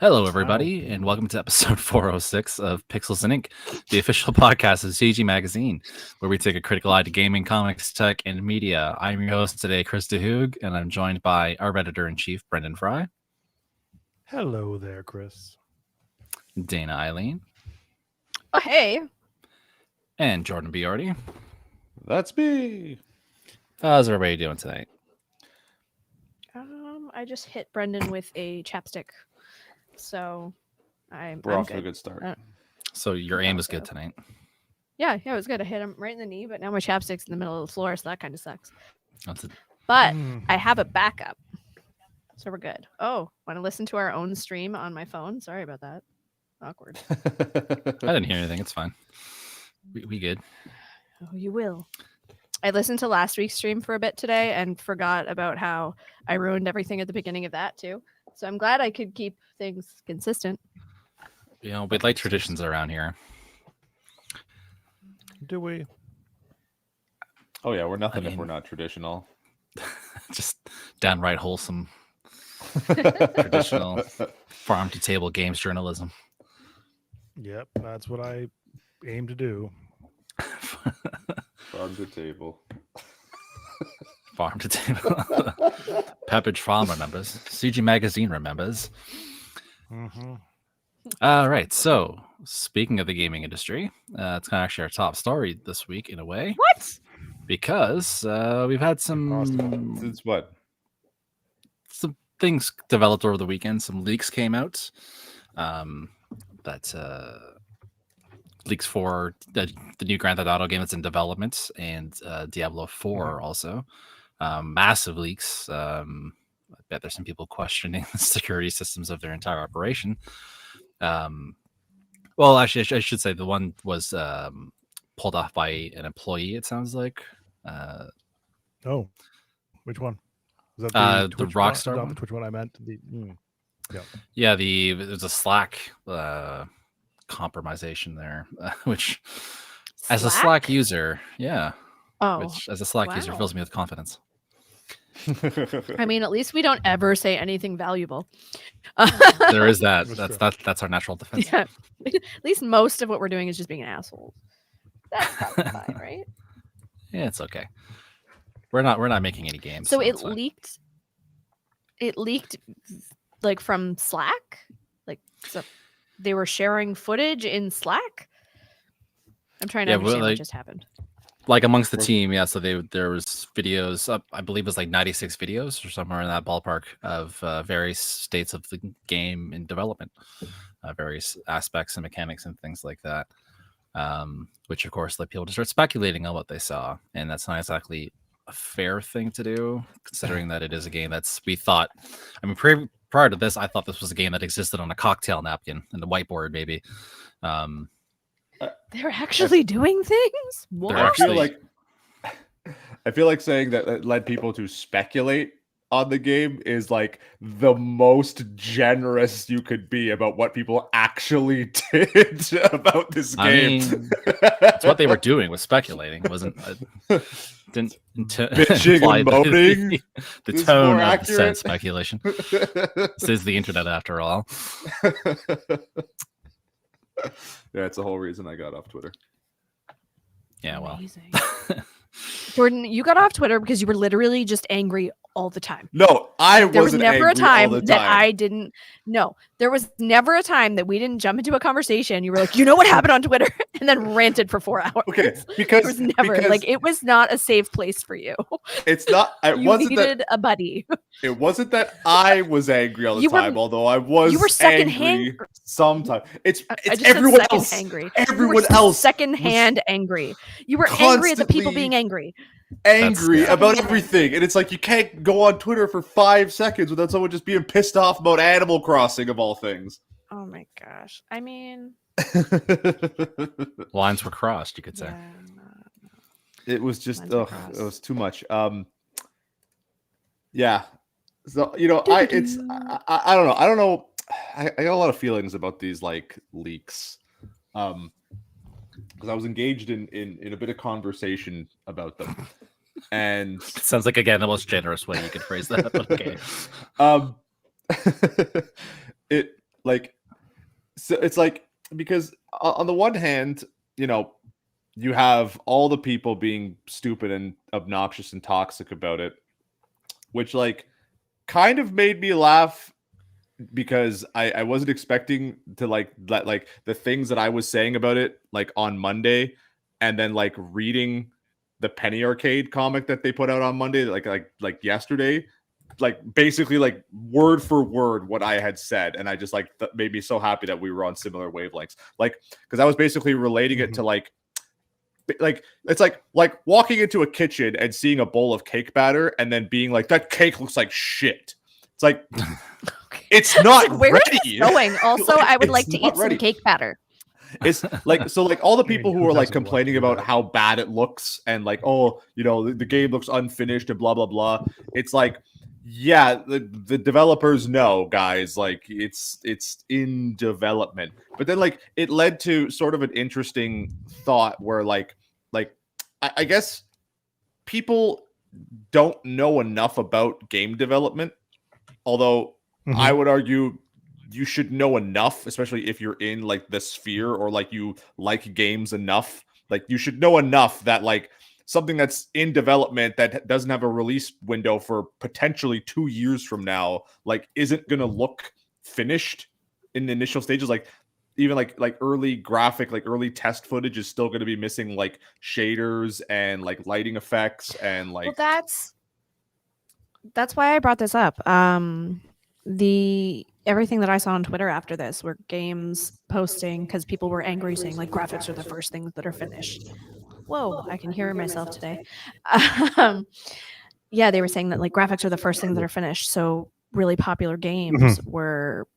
Hello, everybody, and welcome to episode 406 of Pixels and Ink, the official podcast of CG Magazine, where we take a critical eye to gaming, comics, tech, and media. I'm your host today, Chris DeHoog, and I'm joined by our editor-in-chief, Brendan Fry. Hello there, Chris. Dana Eileen. Oh, hey. And Jordan Biordi. That's me. How's everybody doing tonight? I just hit Brendan with a chapstick. So I'm We're off to good. a good start. So your aim is good tonight. Yeah, it was good. I hit him right in the knee, but now my chapstick's in the middle of the floor, so that kind of sucks. That's it. But I have a backup. So we're good. Oh, want to listen to our own stream on my phone? Sorry about that. Awkward. I didn't hear anything. It's fine. We good. Oh, you will. I listened to last week's stream for a bit today and forgot about how I ruined everything at the beginning of that too. So I'm glad I could keep things consistent. You know, we like traditions around here. Do we? Oh yeah, we're nothing I if we're mean- not traditional. Just downright wholesome, traditional farm-to-table games journalism. Yep, that's what I aim to do. Farm to table. Farm to table. Pepperidge Farm remembers. CG Magazine remembers. Mm-hmm. All right. So, speaking of the gaming industry, it's kind of actually our top story this week in a way. What? Because we've had some Since what? things developed over the weekend. Some leaks came out. That leaks for the new Grand Theft Auto game that's in development, and Diablo 4 also. Massive leaks. I bet there's some people questioning the security systems of their entire operation. Well, actually, I should say the one was pulled off by an employee, it sounds like. Oh, which one? Is that The Twitch Rockstar Not one? the Twitch one I meant. Yeah, there's a Slack compromisation there, which as a Slack user, Oh, which as a Slack user wow. fills me with confidence. I mean, at least we don't ever say anything valuable. There is that. That's That's our natural defense. Yeah. At least most of what we're doing is just being assholes. That's probably fine, right? Yeah, it's okay. We're not making any games. So it it's fine. leaked. It leaked like from Slack. Like so they were sharing footage in Slack. I'm trying to Yeah, well, understand what like- just happened. Like amongst the team, yeah. So there was videos up. I believe it was like 96 videos or somewhere in that ballpark of various states of the game in development, various aspects and mechanics and things like that. Which of course led people to start speculating on what they saw, and that's not exactly a fair thing to do, considering that it is a game that's we thought. I mean, prior to this, I thought this was a game that existed on a cocktail napkin and the whiteboard, maybe. They're actually doing things. What? They're actually- I feel like saying that it led people to speculate on the game is like the most generous you could be about what people actually did about this I game. mean, That's what they were doing was speculating. It wasn't didn't Bitching imply and the- moaning the is tone more of the said accurate. speculation. This is the internet after all. Yeah, it's the whole reason I got off Twitter. Yeah, well, Amazing. Jordan, you got off Twitter because you were literally just angry all the time. No, I There was wasn't never a angry all time the that time. I didn't. No, there was never a time that we didn't jump into a conversation. You were like, you know what happened on Twitter, and then ranted for 4 hours. Okay, There because was never because like it was not a safe place for you. it's not. It You wasn't that. needed a buddy. It wasn't that I was angry all the You were- time. Although I was you were secondhand- angry sometimes. It's I it's just said everyone second else. angry. Everyone else secondhand angry. You were angry at the people constantly being angry. angry That's- about Yeah. everything, and it's like you can't go on Twitter for 5 seconds without someone just being pissed off about Animal Crossing of all things. Oh my gosh. I mean, lines were crossed, you could say. yeah, It was just Lines were it crossed. was too much. Yeah. So I don't know. I don't know. I got a lot of feelings about these like leaks. Because I was engaged in a bit of conversation about them. And Sounds like again the most generous way you could phrase that. But okay. it like, so it's like, because on the one hand, you have all the people being stupid and obnoxious and toxic about it, which like kind of made me laugh, because I wasn't expecting to like let like the things that I was saying about it like on Monday, and then like reading the Penny Arcade comic that they put out on Monday, like yesterday, like basically like word for word what I had said, and I just like made me so happy that we were on similar wavelengths, like because I was basically relating it to like it's like walking into a kitchen and seeing a bowl of cake batter and then being like, that cake looks like shit. It's like it's not Like, where ready. is this going? Also, Like, I would it's like to not eat ready. some cake batter. It's like, so like all the people who who are like doesn't complaining want to do about that? how bad it looks and like, oh, the game looks unfinished and blah blah blah. It's like, yeah, the developers know, guys, like it's in development. But then like it led to sort of an interesting thought where like I guess people don't know enough about game development, although I would argue you should know enough, especially if you're in like the sphere or like you like games enough. Like you should know enough that like something that's in development that doesn't have a release window for potentially 2 years from now, like isn't going to look finished in the initial stages. Like even like early graphic, like early test footage is still going to be missing like shaders and like lighting effects and like Well, that's why I brought this up. The everything that I saw on Twitter after this were games posting, because people were angry saying like graphics are the first things that are finished. Whoa, I can hear myself today. Yeah, they were saying that like graphics are the first things that are finished. So really popular games were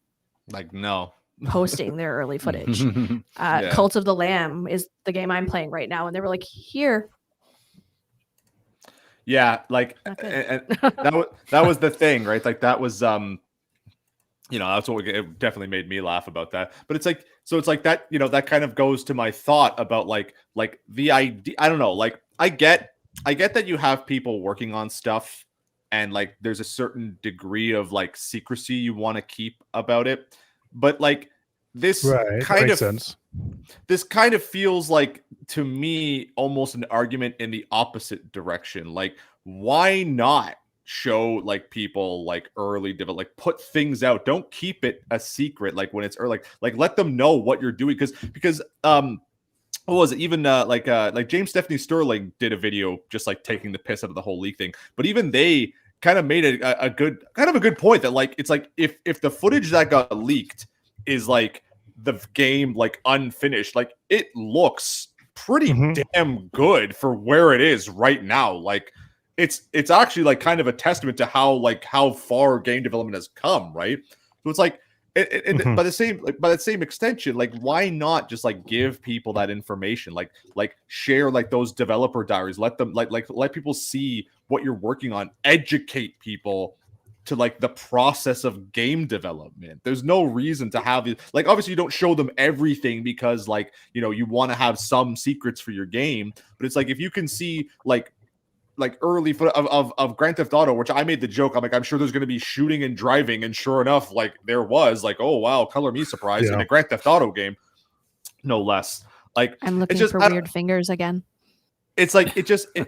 like no. posting their early footage. Yeah. Cult of the Lamb is the game I'm playing right now, and they were like, here. Yeah, like Not good. and that was the thing, right? Like that was that's what it definitely made me laugh about that. But it's like, so it's like that, that kind of goes to my thought about like the idea. I don't know, like I get that you have people working on stuff and like there's a certain degree of like secrecy you want to keep about it. But like this Right. kind Makes of sense. this kind of feels like to me almost an argument in the opposite direction. Like, why not show like people like early develop, like put things out, don't keep it a secret like when it's early, like let them know what you're doing, because what was it, even like James Stephanie Sterling did a video just like taking the piss out of the whole leak thing, but even they kind of made a good point that like it's like if the footage that got leaked is like the game like unfinished, like it looks pretty damn good for where it is right now. Like it's actually like kind of a testament to how far game development has come, right? So it's like by the same extension, like why not just like give people that information, like share like those developer diaries, let them let people see what you're working on, educate people to like the process of game development. There's no reason to have it. Like obviously you don't show them everything because like you want to have some secrets for your game, but it's like if you can see like early of Grand Theft Auto, which I made the joke, I'm like, I'm sure there's going to be shooting and driving, and sure enough, like there was, like, oh wow, color me surprised, in a Grand Theft Auto game, no less. Like I'm looking just, for weird fingers again. It's like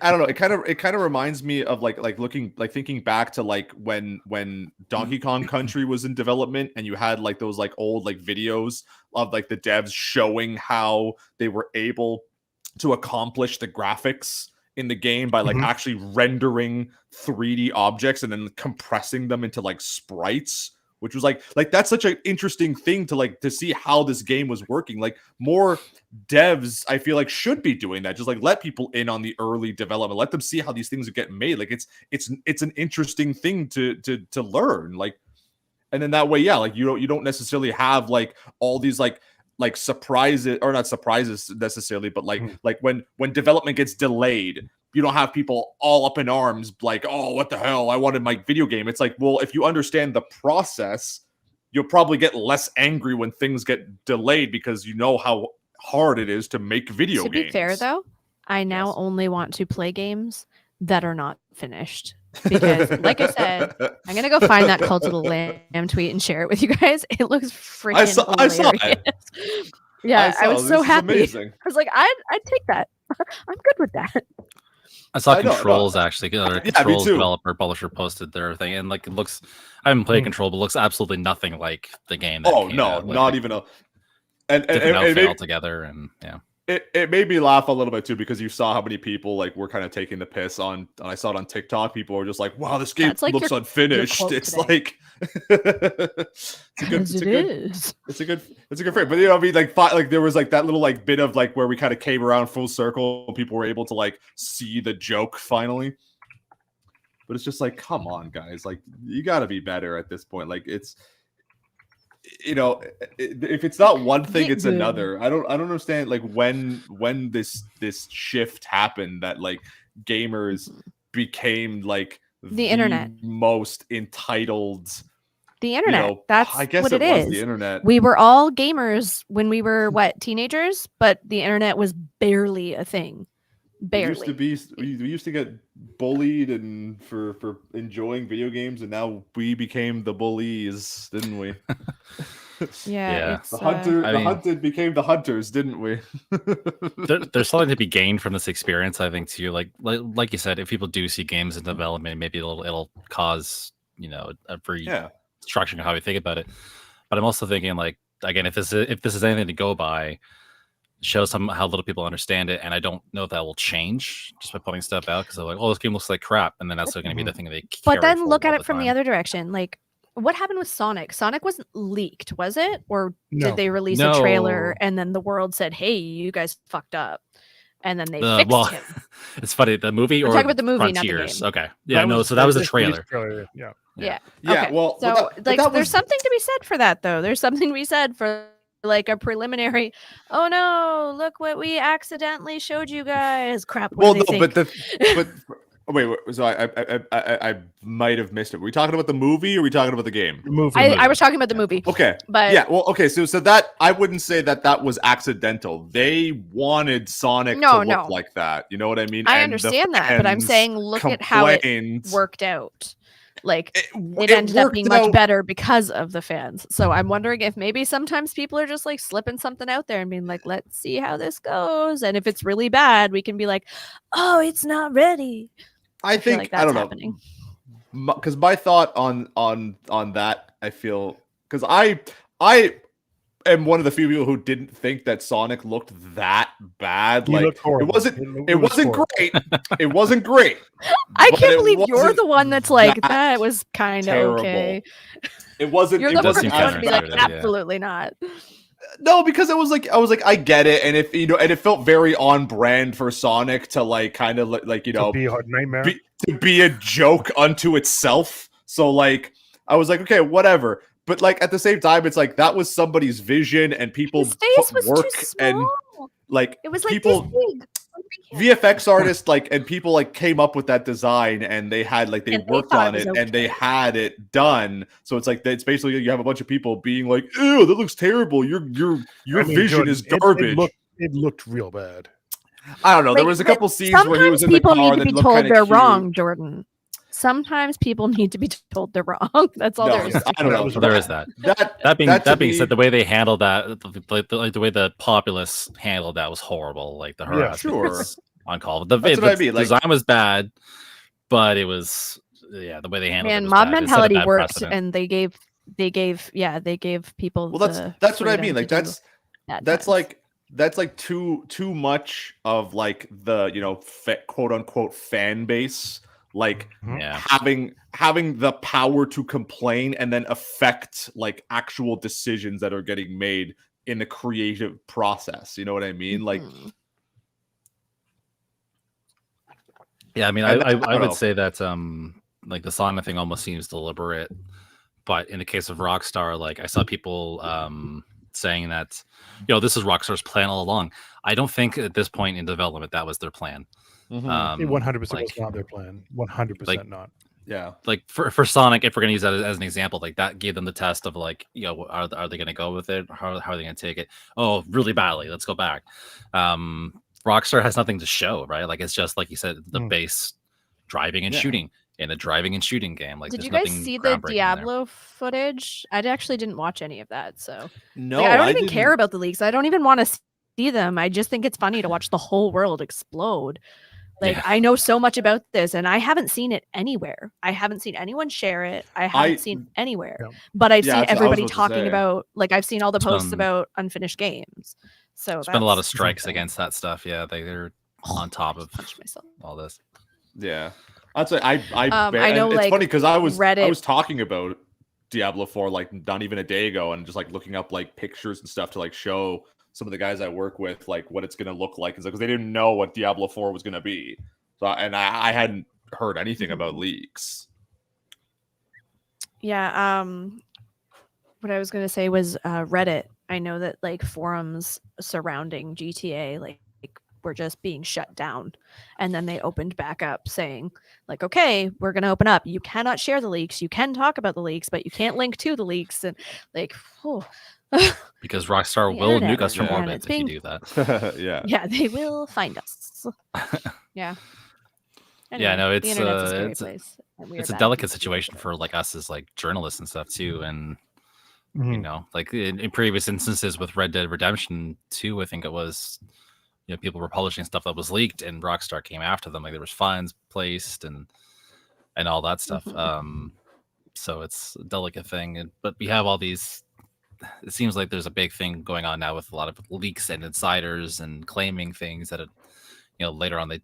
I don't know. It kind of reminds me of like thinking back to like when Donkey Kong Country was in development, and you had like those like old like videos of like the devs showing how they were able to accomplish the graphics in the game by like actually rendering 3D objects and then compressing them into like sprites, which was like that's such an interesting thing to see how this game was working. Like more devs, I feel like, should be doing that. Just like let people in on the early development, let them see how these things get made. Like it's an interesting thing to learn. Like, and then that way, yeah, like you don't necessarily have like all these like surprises, or not surprises necessarily, but like when development gets delayed, you don't have people all up in arms like, oh, what the hell, I wanted my video game. It's like, well, if you understand the process, you'll probably get less angry when things get delayed because you know how hard it is to make video games. To be fair though, I now only want to play games that are not finished. Because, like I said, I'm gonna go find that Cult of the Lamb tweet and share it with you guys. It looks freaking I saw hilarious. it. Yeah, I was so this is happy. amazing. I was like, I'd take that. I'm good with that. I saw I know, Controls actually. me Controls too. developer publisher posted their thing, and like it looks. I haven't played Control, but it looks absolutely nothing like the game. That Oh came no, out with, not like, even a. And different outfit it, altogether, and yeah. it made me laugh a little bit too because you saw how many people like were kind of taking the piss on. And I saw it on TikTok. People were just like, "Wow, this game That's like looks your unfinished." quote It's today. like As it is. it's a good frame. But you know, I mean, like there was like that little like bit of like where we kind of came around full circle. And people were able to like see the joke finally. But it's just like, come on, guys! Like you got to be better at this point. Like it's. You know, if it's not one thing, Get it's good. another. I don't understand like when this shift happened that like gamers became like The internet. most entitled. The internet. You know, That's I guess what it it was is. the internet. We were all gamers when we were teenagers, but the internet was barely a thing. Barely. We used to get bullied and for enjoying video games, and now we became the bullies, didn't we? Yeah. It's The I mean- hunted became the hunters, didn't we? There's something to be gained from this experience, I think, too. Like you said, if people do see games in development, maybe it'll cause, you know, a restructuring of how we think about it. But I'm also thinking, like, again, if this is anything to go by, show how little people understand it, and I don't know if that will change just by putting stuff out because they're like, oh, this game looks like crap, and then that's going to be the thing that they But carry then forward look at all it from the time. other direction. Like, what happened with Sonic? Sonic wasn't leaked, was it? Or No. did they release a trailer No. and then the world said, "Hey, you guys fucked up," and then they fixed him? It's funny, the movie We're or talking about the movie, not the Frontiers? game. Okay, yeah, so that was a trailer. Yeah. Yeah. Yeah, Okay. well, so but like, that there's was something to be said for that, though. There's something to be said for like a preliminary. Oh no! Look what we accidentally showed you guys. Crap. What well, do no, they think? but wait, so I might have missed it. Were we talking about the movie or were we talking about the game? The movie. I was talking about the movie. Okay. But Yeah, well, okay, so that I wouldn't say that was accidental. They wanted Sonic to look like that. You know what I mean? I And the understand that, but I'm fans saying look at how it complained. worked out. Like It it ended up worked being much out- better because of the fans. So I'm wondering if maybe sometimes people are just like slipping something out there and being like, let's see how this goes. And if it's really bad, we can be like, oh, it's not ready. I feel think like that's I don't happening. know. Because my thought on that, I feel because I am one of the few people who didn't think that Sonic looked that bad. He Like looked horrible. it wasn't great. It wasn't great. I but can't it believe you're wasn't the one that's like, that that was kind of terrible. okay. It wasn't. You're it the does person seem who's going to be like, counterintuitive, yeah. absolutely not. No, because I was like, I get it, and if you know, and it felt very on brand for Sonic to like kind of like you know Be a hard nightmare. to be a joke unto itself. So like, I was like, okay, whatever. But like at the same time, it's like that was somebody's vision, and people His face put was work too and small. like It was like people. this big. VFX artists like and people like came up with that design and they had like they And they worked thought on it it was and they okay. had it done. So it's like it's basically you have a bunch of people being like, "Ew, that looks terrible. Your I mean, vision Jordan, is garbage." It looked real bad. I don't know. There Like, was a couple scenes where he was in the people car need to that be looked told kind they're of cute. wrong, Jordan. Sometimes people need to be told they're wrong. That's all No, there is. I don't know. was So there is that. That That being to said, me- the way they handled that, the way the populace handled that was horrible. Like the harassment sure. was uncalled. The That's what I mean, like- design was bad, but it was the way they handled it. Man, was mob bad. It set a mentality bad worked, precedent. and they gave people. Well, that's what I mean. Like that's times. like too much of like the quote unquote fan base like Yeah. having the power to complain and then affect like actual decisions that are getting made in the creative process. You know what I mean? Like Mhm. Yeah, I mean, And I don't would know. say that like the Sonic thing almost seems deliberate, but in the case of Rockstar, like I saw people saying that this is Rockstar's plan all along. I don't think at this point in development that was their plan. It 100% was like- not their plan. 100% like- not. yeah. Like for Sonic, if we're gonna use that as an example, like that gave them the test of like, are they gonna go with it? How are they gonna take it? Oh, really badly. Let's go back. Rockstar has nothing to show, right? Like it's just like you said, the base driving and Yeah. shooting. in a driving and shooting game. Like, Did there's you guys nothing see the groundbreaking there. Diablo footage? I actually didn't watch any of that, so No, like, I don't even didn't. care about the leaks. I don't even want to see them. I just think it's funny to watch the whole world explode. Like, Yeah. I know so much about this, and I haven't seen it anywhere. I haven't seen anyone share it. I haven't seen anywhere. Yeah. But I've Yeah, seen that's what I was everybody about to talking say. about. Like, I've seen all the It's posts been- about unfinished games. So There's been a lot of that's strikes something. against that stuff. Yeah, they're Oh, on top I of just punched myself. all this. Yeah, I'd say I I know, and it's like, funny because I was Reddit- talking about Diablo 4 like not even a day ago, and just like looking up like pictures and stuff to like show some of the guys I work with like what it's gonna look like, because they didn't know what Diablo 4 was gonna be. So I hadn't heard anything about leaks. Yeah. What I was gonna say was Reddit. I know that like forums surrounding GTA like were just being shut down, and then they opened back up saying like, okay, we're gonna open up. You cannot share the leaks. You can talk about the leaks, but you can't link to the leaks. And like, oh. Because Rockstar The will internet, nuke us from man, orbit it's if you being- do that. Yeah. yeah, they will find us. Yeah. Yeah, no, the it's, internet's a scary it's a- place. And we are It's a bad delicate people dealing situation with it. for like us as like journalists and stuff too. And you Mhm. know, like in previous instances with Red Dead Redemption 2, I think it was, you know, people were publishing stuff that was leaked and Rockstar came after them. Like there was fines placed and all that stuff. Mhm. So it's a delicate thing. But we have all these, it seems like there's a big thing going on now with a lot of leaks and insiders and claiming things that, you know, later on they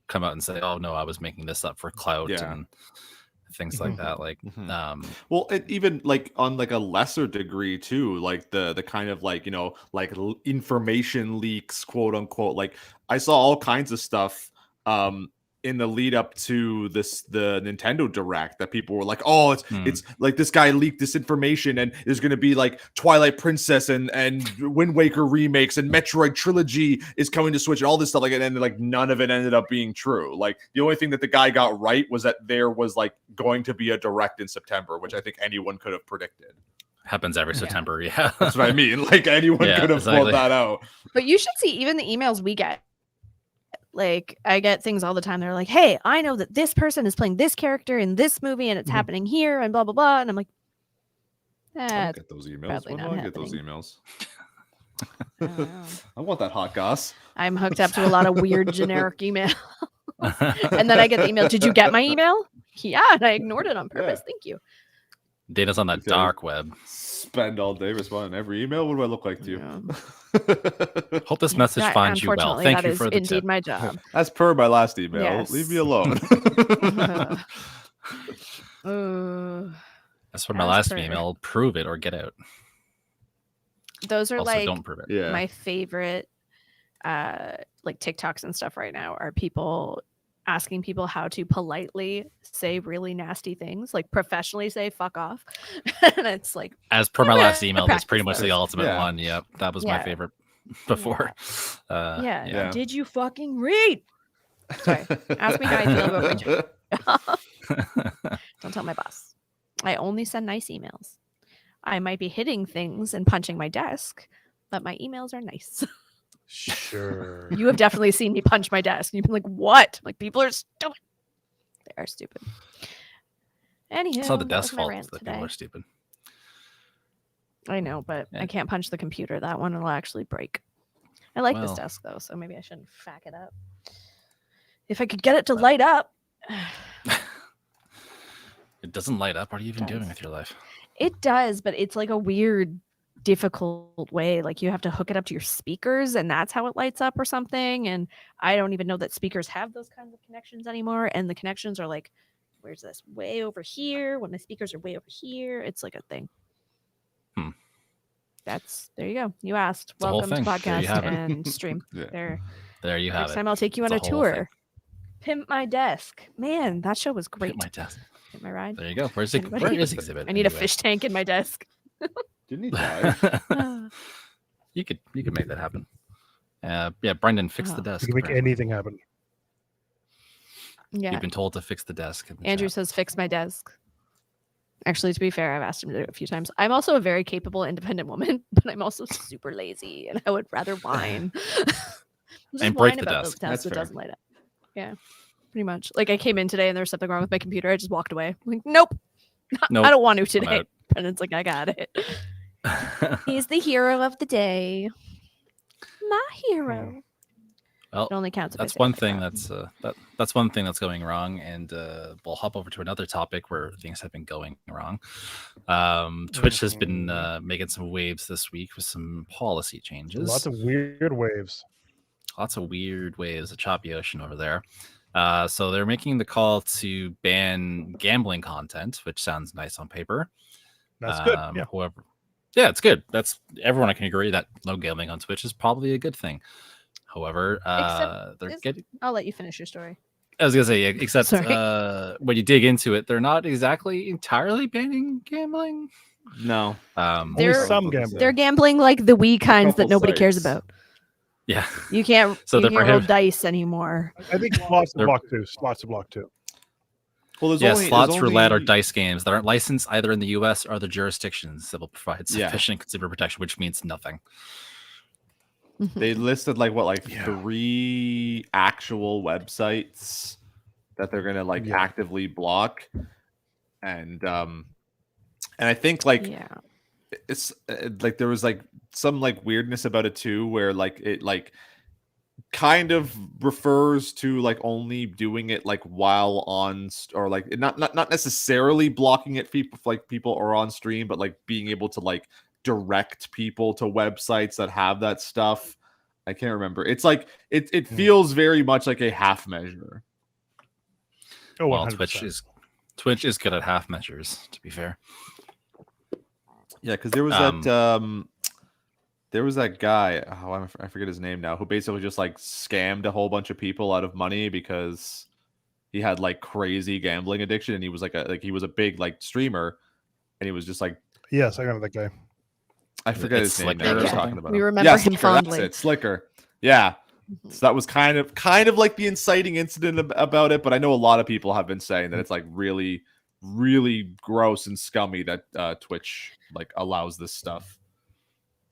come out and say, oh no, I was making this up for clout Yeah. and things like that. Like, Mhm. Well, it even like on like a lesser degree too, like the kind of like, you know, like information leaks, quote unquote. Like I saw all kinds of stuff in the lead up to the Nintendo Direct that people were like, oh, it's like this guy leaked this information and there's gonna be like Twilight Princess and Wind Waker remakes and Metroid Trilogy is coming to Switch and all this stuff, like, and then like none of it ended up being true. Like the only thing that the guy got right was that there was like going to be a Direct in September, which I think anyone could have predicted. happens every September. Yeah. That's what I mean. Like anyone Yeah, could have exactly. pulled that out. But you should see even the emails we get. Like I get things all the time. They're like, "Hey, I know that this person is playing this character in this movie, and it's happening here, and blah blah blah." And I'm like, I don't "That's get those emails. probably When do not I get those happening." emails? I don't know. I want that hot goss. I'm hooked up to a lot of weird generic email, and then I get the email. Did you get my email? Yeah, and I ignored it on purpose. Thank you. Data's on that Okay. dark web. Spend all day responding to every email. What do I look like to you? Yeah. Hope this message That- finds you well. unfortunately, Thank that you is for the indeed tip. my job. As per my last email, Yes. leave me alone. As for my as last per. email, prove it or get out. Those are Also, like don't prove it. Yeah. my favorite like TikToks and stuff right now are people asking people how to politely say really nasty things, like professionally say fuck off. And it's like, As per my last I email, that's pretty much practiced the those. ultimate Yeah. one. Yep, that was my Yeah. favorite before. yeah, Yeah. did you fucking read? Sorry. Ask me how I feel about my job. Don't tell my boss. I only send nice emails. I might be hitting things and punching my desk, but my emails are nice. Sure. You have definitely seen me punch my desk. You've been like, what? Like, people are stupid. They are stupid. Anyhow, It's not the that was desk my fault rant that today. people are stupid. I know, but Yeah. I can't punch the computer. That one will actually break. I like this Well. desk, though, so maybe I shouldn't fack it up. If I could get it to light up. It doesn't light up. What are you even Does. doing with your life? It does, but it's like a weird, difficult way. Like you have to hook it up to your speakers, and that's how it lights up or something. And I don't even know that speakers have those kinds of connections anymore. And the connections are like, where's this? Way over here. When my speakers are way over here, it's like a thing. Hmm. That's there you go. You asked. It's a whole Welcome to thing. There you podcast have it. and stream. Yeah. There. There you have Next it. time I'll take you on a It's a whole thing. tour. Pimp my desk. Man, that show was great. Hit my desk. Pimp my ride. There you go. Where's it? Anybody? Where is exhibit? I need a anyway? fish tank in my desk. Didn't he die? you could make that happen. Yeah, Brendan, fix the Oh. desk. You can make apparently. anything happen. Yeah. You've been told to fix the desk. in the Andrew chat. says, fix my desk. Actually, to be fair, I've asked him to do it a few times. I'm also a very capable, independent woman, but I'm also super lazy and I would rather whine. Just And break whine the about desk. those desks That's that fair. doesn't light up. Yeah. pretty much. Like I came in today and there's something wrong with my computer. I just walked away. I'm like, nope, Nope, I don't want to I'm today. out. And it's like, I got it. He's the hero of the day. My hero. Well, It only counts if I that's say one it thing out. that's one thing that's going wrong, and we'll hop over to another topic where things have been going wrong. Twitch has been making some waves this week with some policy changes. Lots of weird waves. Lots of weird waves, a choppy ocean over there. So they're making the call to ban gambling content, which sounds nice on paper. That's good. Yeah. However, yeah, it's good. That's everyone. I can agree that no gambling on Twitch is probably a good thing. However, I'll let you finish your story. I was gonna say, except Sorry. when you dig into it, they're not exactly entirely banning gambling. No. Only some gambling. They're gambling like the Wii kinds that couple nobody cares sites. about. Yeah. You can't So you they're can't roll prohib- dice anymore. I think slots to They're- block too. Slots to block too. Well, there's Yeah, only slots, there's roulette, or only- dice games that aren't licensed either in the U.S. or other jurisdictions that will provide Yeah. sufficient consumer protection, which means nothing. They listed like 3 actual websites that they're gonna Yeah. actively block, and I think Yeah. it's there was some weirdness about it too, where it kind of refers to only doing it while on or not necessarily blocking it people are on stream, but being able to direct people to websites that have that stuff. I can't remember. It's it feels very much like a half measure. Oh, Well, 100%. Twitch is good at half measures, to be fair. Yeah, because there was that guy. Oh, I forget his name now. Who basically just scammed a whole bunch of people out of money because he had crazy gambling addiction, and he was he was a big streamer, and he was just Yes, I remember that guy. I forget It's his name. Slicker Now. or We're something? talking about We him. remember Yeah, him Slicker, fondly. that's it, Slicker. Yeah. Mhm. So that was kind of like the inciting incident about it, but I know a lot of people have been saying that it's really, really gross and scummy that Twitch allows this stuff.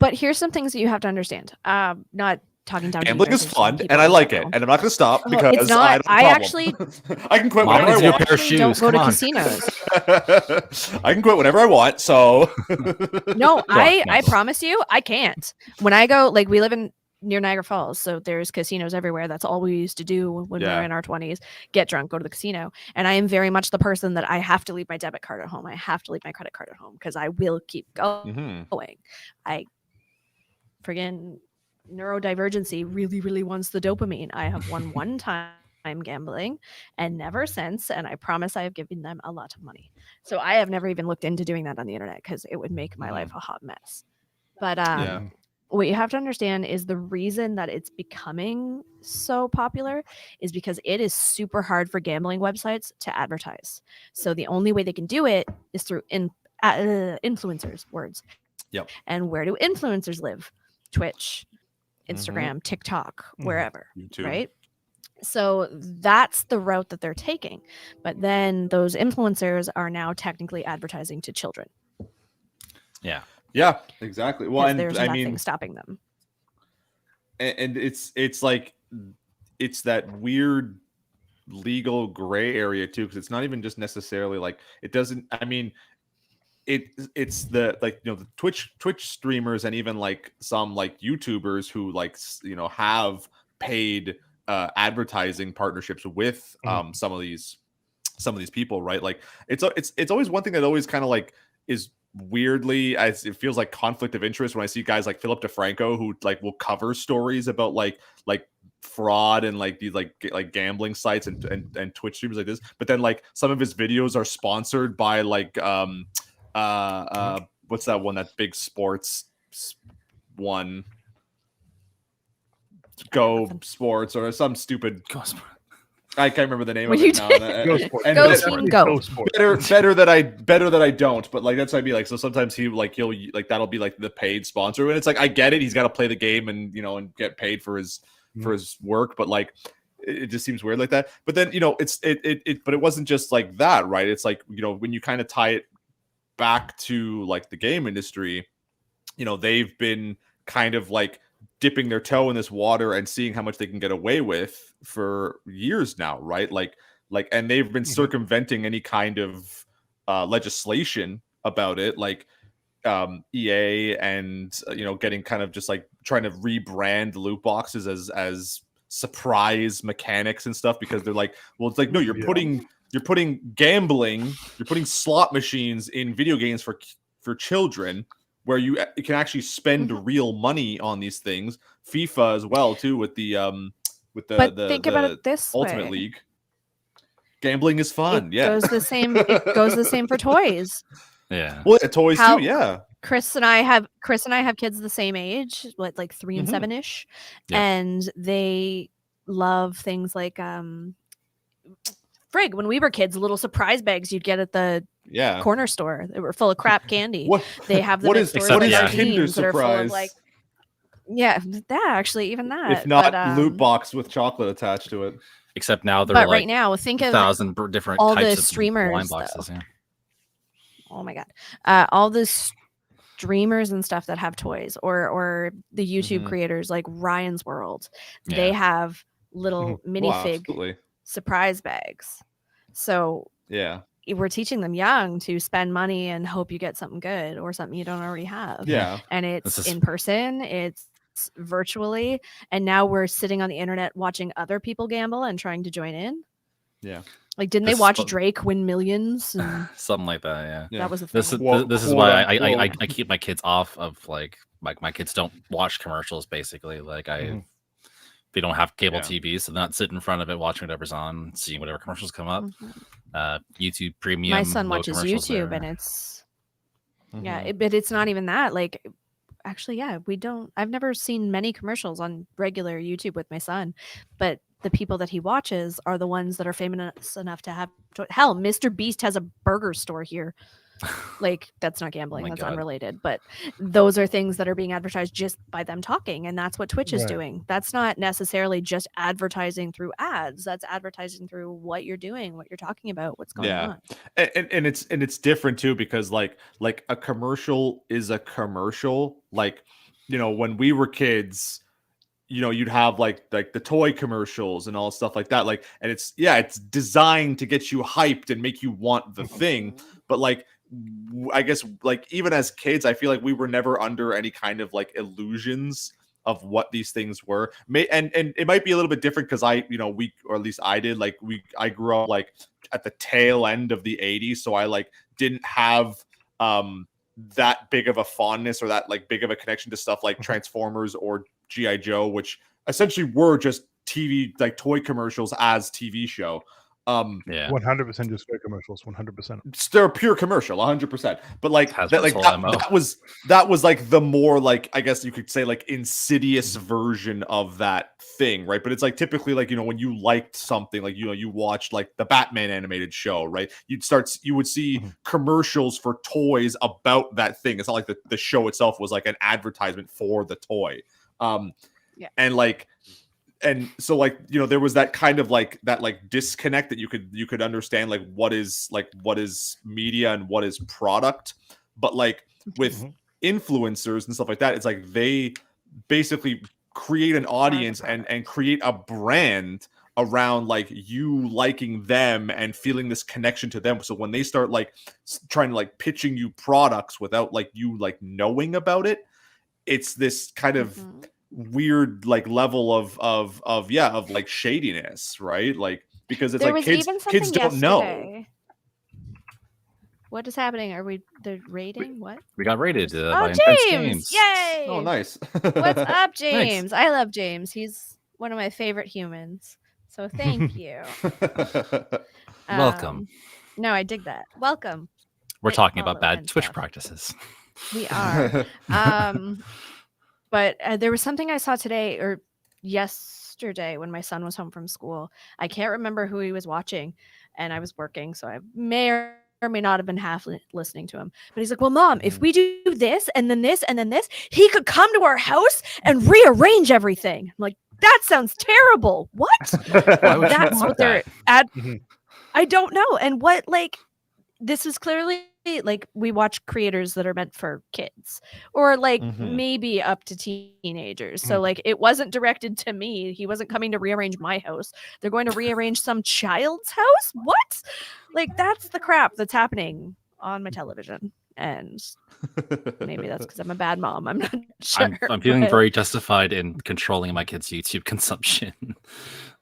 But here's some things that you have to understand. Not talking down to you Gambling guys, is I just fun, want people and I in like it, general. and I'm not going to stop Oh, because it's not. I don't I have a actually problem. I can quit Mom whenever needs I a new want. pair of actually don't shoes. go to Come on. casinos. I can quit whenever I want. So No, Go on, I Michael. promise you, I can't. When I go, we live in near Niagara Falls, so there's casinos everywhere. That's all we used to do when we Yeah. were in our 20s. Get drunk, go to the casino. And I am very much the person that I have to leave my debit card at home. I have to leave my credit card at home because I will keep going. I friggin' neurodivergency really, really wants the dopamine. I have won one time gambling and never since, and I promise I have given them a lot of money. So I have never even looked into doing that on the internet because it would make my life a hot mess. But Yeah. what you have to understand is the reason that it's becoming so popular is because it is super hard for gambling websites to advertise. So the only way they can do it is through influencers, words. Yep. And where do influencers live? Twitch, Instagram, TikTok, wherever, YouTube. right? So that's the route that they're taking. But then those influencers are now technically advertising to children. Yeah. Yeah, exactly. Well, 'Cause and there's I nothing mean, stopping them. and it's that weird legal gray area too, because it's not even just necessarily it doesn't. I mean, it's the the Twitch streamers and even some YouTubers who have paid advertising partnerships with some of these people, right? It's always one thing that always kind of is weirdly, as it feels like conflict of interest when I see guys like Philip DeFranco who will cover stories about fraud and these gambling sites and Twitch streamers like this, but then some of his videos are sponsored by what's that one, that big sports one, Go Sports or some stupid, I can't remember the name What of you it now. Go Sport. Go It's team, definitely go. Sport. better that I don't, but that's what I mean. So sometimes he'll that'll be the paid sponsor, and it's I get it, he's got to play the game and and get paid for his work, but it just seems weird like that. But then but it wasn't just that, right? It's when you kind of tie it back to the game industry, they've been kind of dipping their toe in this water and seeing how much they can get away with for years now, right? Like, and they've been circumventing any kind of legislation about it, like EA and getting kind of just like trying to rebrand loot boxes as surprise mechanics and stuff, because they're like, well, it's like, no, you're putting gambling, you're putting slot machines in video games for children, where you can actually spend real money on these things. FIFA as well too, with the but think about it this Ultimate way. League. Gambling is fun. It goes the same. It goes the same for toys. Yeah. Well, toys too. Yeah. Chris and I have kids the same age, like 3 and 7-ish, and they love things like frig. When we were kids, little surprise bags you'd get at the corner store that were full of crap candy. They have them at stores like Kinder that are full of Surprise? like, that actually, even that, If not but, loot box with chocolate attached to it. Except now they're but like right now, think of 1,000 different all types the of streamers, wine boxes. Yeah. oh my god, all the streamers and stuff that have toys, or the YouTube creators like Ryan's World, they have little minifig surprise bags. So we're teaching them young to spend money and hope you get something good or something you don't already have. And it's in person, it's virtually, and now we're sitting on the internet watching other people gamble and trying to join in. Like, didn't they watch Drake win millions? And something like that, that was the thing. This is why I keep my kids off of like my kids don't watch commercials, basically. Like they don't have cable TV, so they're not sitting in front of it watching whatever's on, seeing whatever commercials come up. YouTube Premium. My son watches YouTube and it's but it's not even that. Like, actually, I've never seen many commercials on regular YouTube with my son, but the people that he watches are the ones that are famous enough to have hell, Mr. Beast has a burger store here. Like, that's not gambling, that's unrelated, but those are things that are being advertised just by them talking, and that's what Twitch is doing. That's not necessarily just advertising through ads, that's advertising through what you're doing, what you're talking about, what's going on. And it's different too, because like a commercial is a commercial. Like, when we were kids, you'd have like the toy commercials and all stuff like that, like, and it's designed to get you hyped and make you want the thing. But like, I guess, like, even as kids, I feel like we were never under any kind of like illusions of what these things were. And it might be a little bit different because we, or at least I did, like, I grew up like at the tail end of the 80s, so I like didn't have that big of a fondness or that like big of a connection to stuff like Transformers or G.I. Joe, which essentially were just TV, like toy commercials as TV show. 100% just toy commercials. 100%. They're a pure commercial, 100%. But like that was like the more, like, I guess you could say, like, insidious version of that thing, right? But it's like typically, like, when you liked something, like, you watched like the Batman animated show, right? You would see commercials for toys about that thing. It's not like the show itself was like an advertisement for the toy. And so, like, there was that kind of like that like disconnect that you could understand, like, what is media and what is product. But like with influencers and stuff like that, it's like they basically create an audience and create a brand around like you liking them and feeling this connection to them. So when they start like trying to like pitching you products without like you like knowing about it, it's this kind of weird like level of like shadiness, right? Like, because it's like kids don't know. What is happening? Are the rating? What? We got rated James! by Intense Games. Yay! Oh, nice. What's up, James? Nice. I love James. He's one of my favorite humans. So thank you. Welcome. No, I dig that. Welcome. We're talking about bad Twitch practices. We are. But there was something I saw today or yesterday when my son was home from school. I can't remember who he was watching, and I was working, so I may or may not have been half listening to him. But he's like, well, Mom, if we do this and then this and then this, he could come to our house and rearrange everything. I'm like, that sounds terrible. What? That's what they're at. I don't know. And what, like, this is clearly like we watch creators that are meant for kids or like Mhm. maybe up to teenagers. So like it wasn't directed to me. He wasn't coming to rearrange my house. They're going to rearrange some child's house. What? Like that's the crap that's happening on my television. And maybe that's because I'm a bad mom. I'm not sure. I'm feeling but- very justified in controlling my kids' YouTube consumption.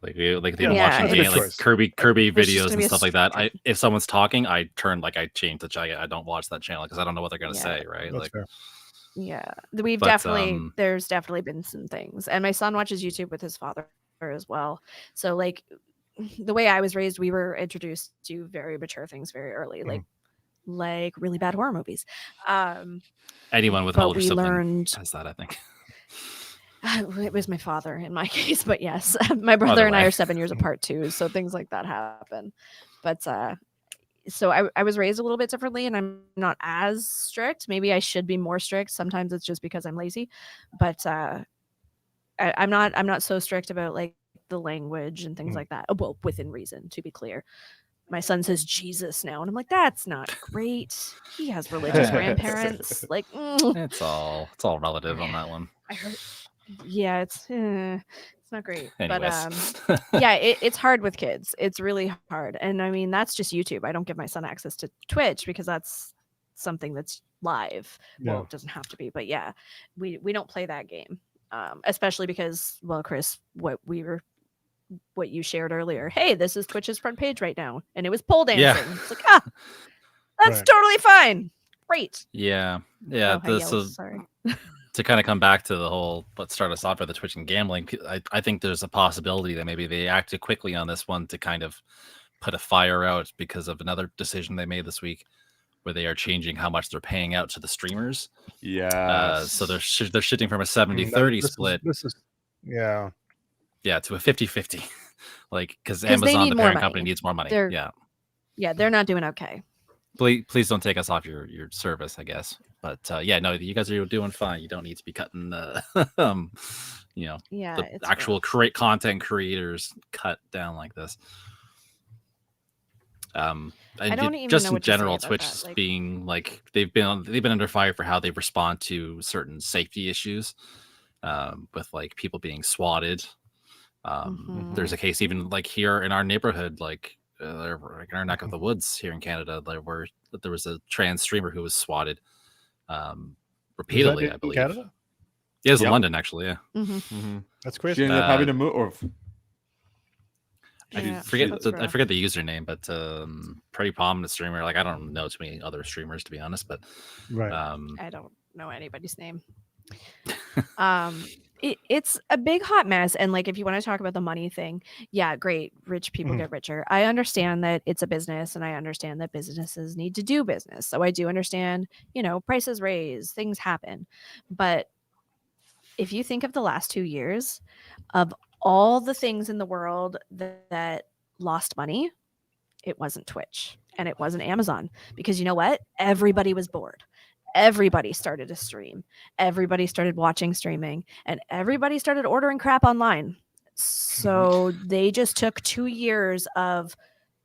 like they've been Yeah, watching it's- game, like choice. Kirby It's just videos gonna and be a stuff like that. straight- If someone's talking, I change the channel. I don't watch that channel because I don't know what they're gonna Yeah. say, right? That's Like fair. Yeah, we've But, definitely there's definitely been some things, and my son watches YouTube with his father as well. So like the way I was raised, we were introduced to very mature things very early, like really bad horror movies. anyone with an But older we sibling learned has that, I think. it was my father in my case, but yes, my brother Either and I way. are 7 years apart too, so things like that happen. But so I was raised a little bit differently, and I'm not as strict. Maybe I should be more strict. Sometimes it's just because I'm lazy, but I'm not so strict about like the language and things like that. Well, within reason, to be clear. My son says Jesus now, and I'm like, that's not great. He has religious grandparents. Like, It's all relative on that one. I heard, yeah, it's not great. Anyways. But yeah, it's hard with kids. It's really hard, and I mean that's just YouTube. I don't give my son access to Twitch because that's something that's live. Yeah. Well, it doesn't have to be, but yeah, we don't play that game, especially because, well, Chris, what you shared earlier. Hey, this is Twitch's front page right now, and it was pole dancing. Yeah. It's like that's Right. totally fine. Great. yeah. Oh, I yelled, So sorry. to kind of come back to the whole let's start us off with the Twitch and gambling, I think there's a possibility that maybe they acted quickly on this one to kind of put a fire out because of another decision they made this week where they are changing how much they're paying out to the streamers. Yeah. So they're shifting from a 70-30 This is- split This is yeah. to a 50-50. Like because 'Cause they Amazon, need the more parent money. company, needs more money. They're- Yeah, they're not doing okay. Please don't take us off your service, I guess. But yeah, no, you guys are doing fine. You don't need to be cutting the Yeah, the it's actual rough. content creators cut down like this. And don't even just know in what to say general, about Twitch that, like- being like they've been under fire for how they respond to certain safety issues, with like people being swatted. There's a case even like here in our neighborhood, like in our neck of the woods here in Canada, there was a trans streamer who was swatted repeatedly, Is that I in believe. Canada? Yeah, it was in Yep. London actually. Yeah, Mhm. That's She crazy. ended up having to move. Or Yeah, I forget that's I rough. forget the username, but pretty prominent streamer. Like I don't know too many other streamers to be honest, but Right. I don't know anybody's name. It's a big hot mess, and like if you want to talk about the money thing, yeah, great, rich people Mhm. get richer. I understand that it's a business, and I understand that businesses need to do business, so I do understand, prices raise, things happen. But if you think of the last 2 years of all the things in the world that lost money, it wasn't Twitch and it wasn't Amazon, because you know what, everybody was bored. Everybody started to stream. Everybody started watching streaming, and everybody started ordering crap online. So they just took 2 years of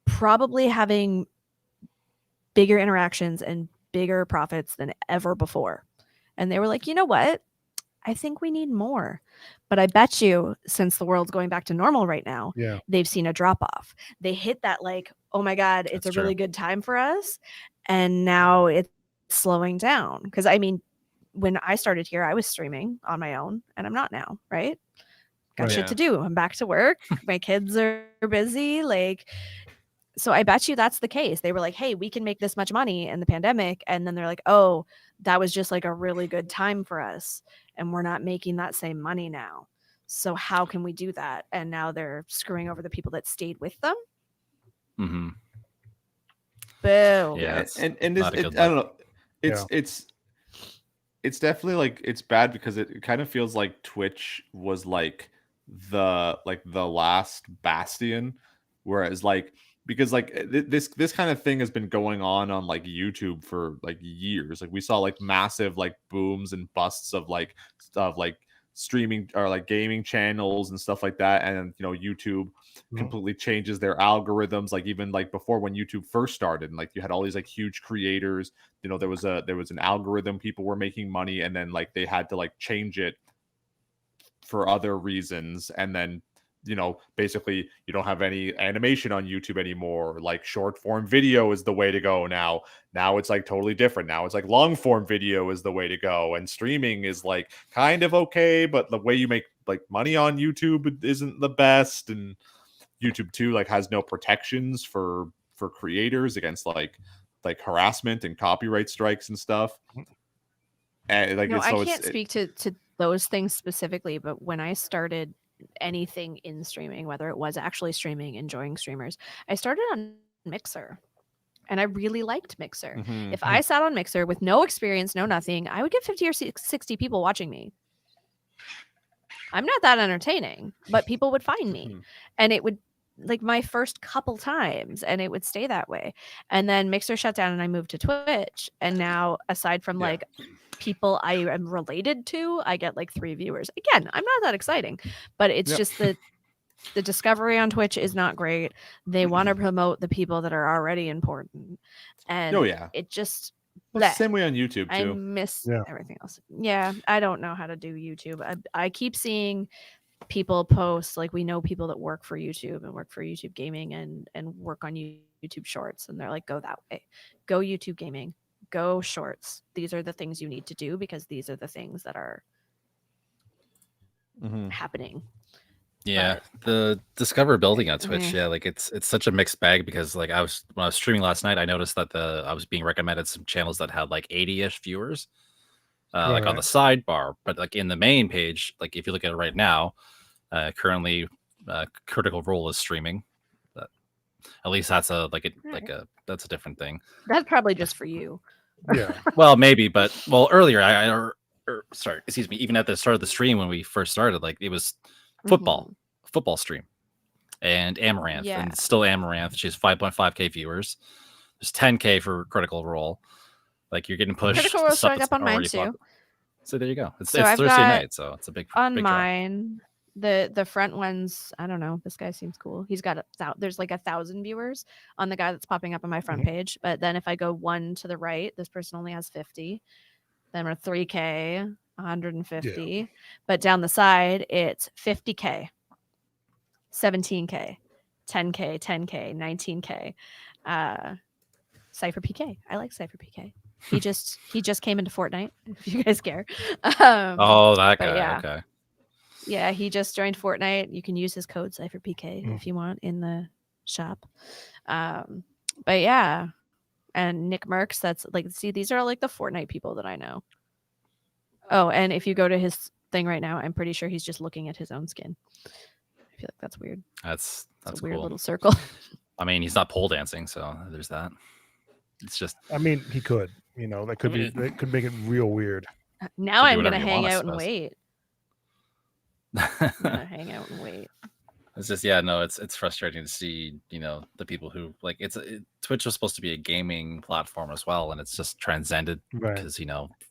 probably having bigger interactions and bigger profits than ever before. And they were like, you know what? I think we need more. But I bet you, since the world's going back to normal right now, Yeah. they've seen a drop off. They hit that like, oh my God, it's That's a really true. good time for us. And now it's slowing down. Because I mean, when I started here, I was streaming on my own, and I'm not now, right? Got Right. shit Yeah. to do. I'm back to work. My kids are busy. So I bet you that's the case. They were like, hey, we can make this much money in the pandemic. And then they're like, oh, that was just like a really good time for us. And we're not making that same money now. So how can we do that? And now they're screwing over the people that stayed with them. Mm-hmm. Boo. Yeah, it's and this, not a good I look. don't know. It's definitely like it's bad because it kind of feels like Twitch was like the last bastion, whereas like because like this kind of thing has been going on like YouTube for like years. Like we saw like massive like booms and busts of like streaming or like gaming channels and stuff like that, and YouTube completely changes their algorithms. Like even like before when YouTube first started, and like you had all these like huge creators, there was an algorithm, people were making money, and then like they had to like change it for other reasons, and then basically you don't have any animation on YouTube anymore. Like short form video is the way to go now. Now it's like totally different. Now it's like long form video is the way to go, and streaming is like kind of okay, but the way you make like money on YouTube isn't the best. And YouTube too like has no protections for creators against like harassment and copyright strikes and stuff. And like I can't speak to those things specifically, but when I started anything in streaming, whether it was actually streaming, enjoying streamers, I started on Mixer, and I really liked Mixer. If I sat on Mixer with no experience, no nothing, I would get 50 or 60 people watching me. I'm not that entertaining, but people would find me, and it would like my first couple times, and it would stay that way. And then Mixer shut down, and I moved to Twitch, and now aside from like people I am related to, I get like 3 viewers. Again, I'm not that exciting, but it's just the discovery on Twitch is not great. They want to promote the people that are already important, and it just same way on YouTube too. I miss everything else. Yeah, I don't know how to do YouTube. I keep seeing people post, like we know people that work for YouTube and work for YouTube gaming and work on YouTube shorts, and they're like, go that way, go YouTube gaming, go shorts. These are the things you need to do because these are the things that are happening. Yeah, the discoverability on Twitch, like it's such a mixed bag, because like when I was streaming last night, I noticed that I was being recommended some channels that had like 80-ish viewers, like on the sidebar, but like in the main page, like if you look at it right now, currently Critical Role is streaming. But at least that's that's a different thing. That's probably just for you. Yeah. Well, maybe, but earlier sorry, excuse me, even at the start of the stream when we first started, like it was football stream, and Amaranth, and still Amaranth. She has 5.5k viewers. There's 10k for Critical Role. Like you're getting pushed. Critical Role showing up on mine too. So there you go. It's so it's Thursday night, so it's a big on big mine. The front ones, I don't know. This guy seems cool. He's got there's like 1,000 viewers on the guy that's popping up on my front page. But then if I go one to the right, this person only has 50. Then we're 3k. 150, but down the side it's 50k, 17k, 10k, 10k, 19k. Cypher PK. I like Cypher PK. He just came into Fortnite, if you guys care. That guy. Okay. Yeah, he just joined Fortnite. You can use his code Cypher PK if you want in the shop. But yeah, and Nick Merckx. That's like, see, these are all like the Fortnite people that I know. Oh, and if you go to his thing right now, I'm pretty sure he's just looking at his own skin. I feel like that's weird. That's a cool. weird little circle. I mean, he's not pole dancing, so there's that. It's just. I mean, he could. That could be. That could make it real weird. Now I'm gonna hang out and wait. I'm gonna hang out and wait. It's just it's frustrating to see the people who like Twitch was supposed to be a gaming platform as well, and it's just transcended because you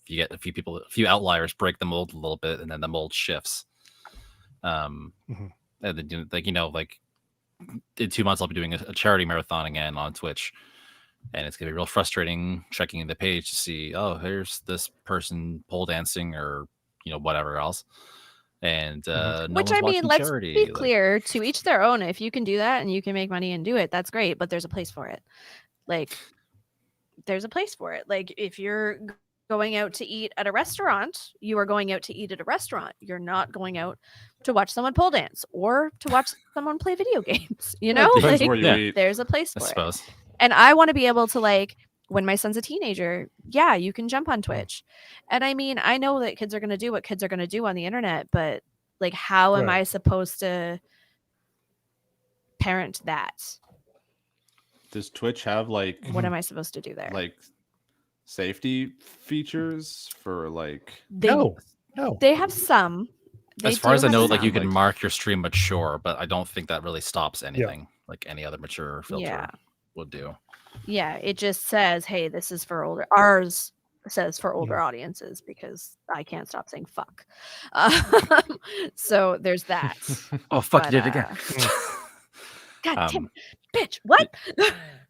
get a few outliers break the mold a little bit, and then the mold shifts. And then like in 2 months I'll be doing a charity marathon again on Twitch, and it's gonna be real frustrating checking the page to see, oh, here's this person pole dancing or whatever else. And which I mean, let's be clear, to each their own. If you can do that and you can make money and do it, that's great, but there's a place for it. Like there's a place for it. Like if you're going out to eat at a restaurant, you are going out to eat at a restaurant. You're not going out to watch someone pole dance or to watch someone play video games. Like, there's a place for it. And I want to be able to, like, when my son's a teenager, you can jump on Twitch. And I mean, I know that kids are going to do what kids are going to do on the internet, but like, how am I supposed to parent that? Does Twitch have like, what am I supposed to do there? Like safety features for like, no, they have some. As far as I know, like you can mark your stream mature, but I don't think that really stops anything like any other mature filter would do. Yeah, it just says, hey, this is for older. Ours says for older Mhm. audiences because I can't stop saying fuck. So there's that. Oh fuck, But, you did it again. God damn Um, it, bitch! What?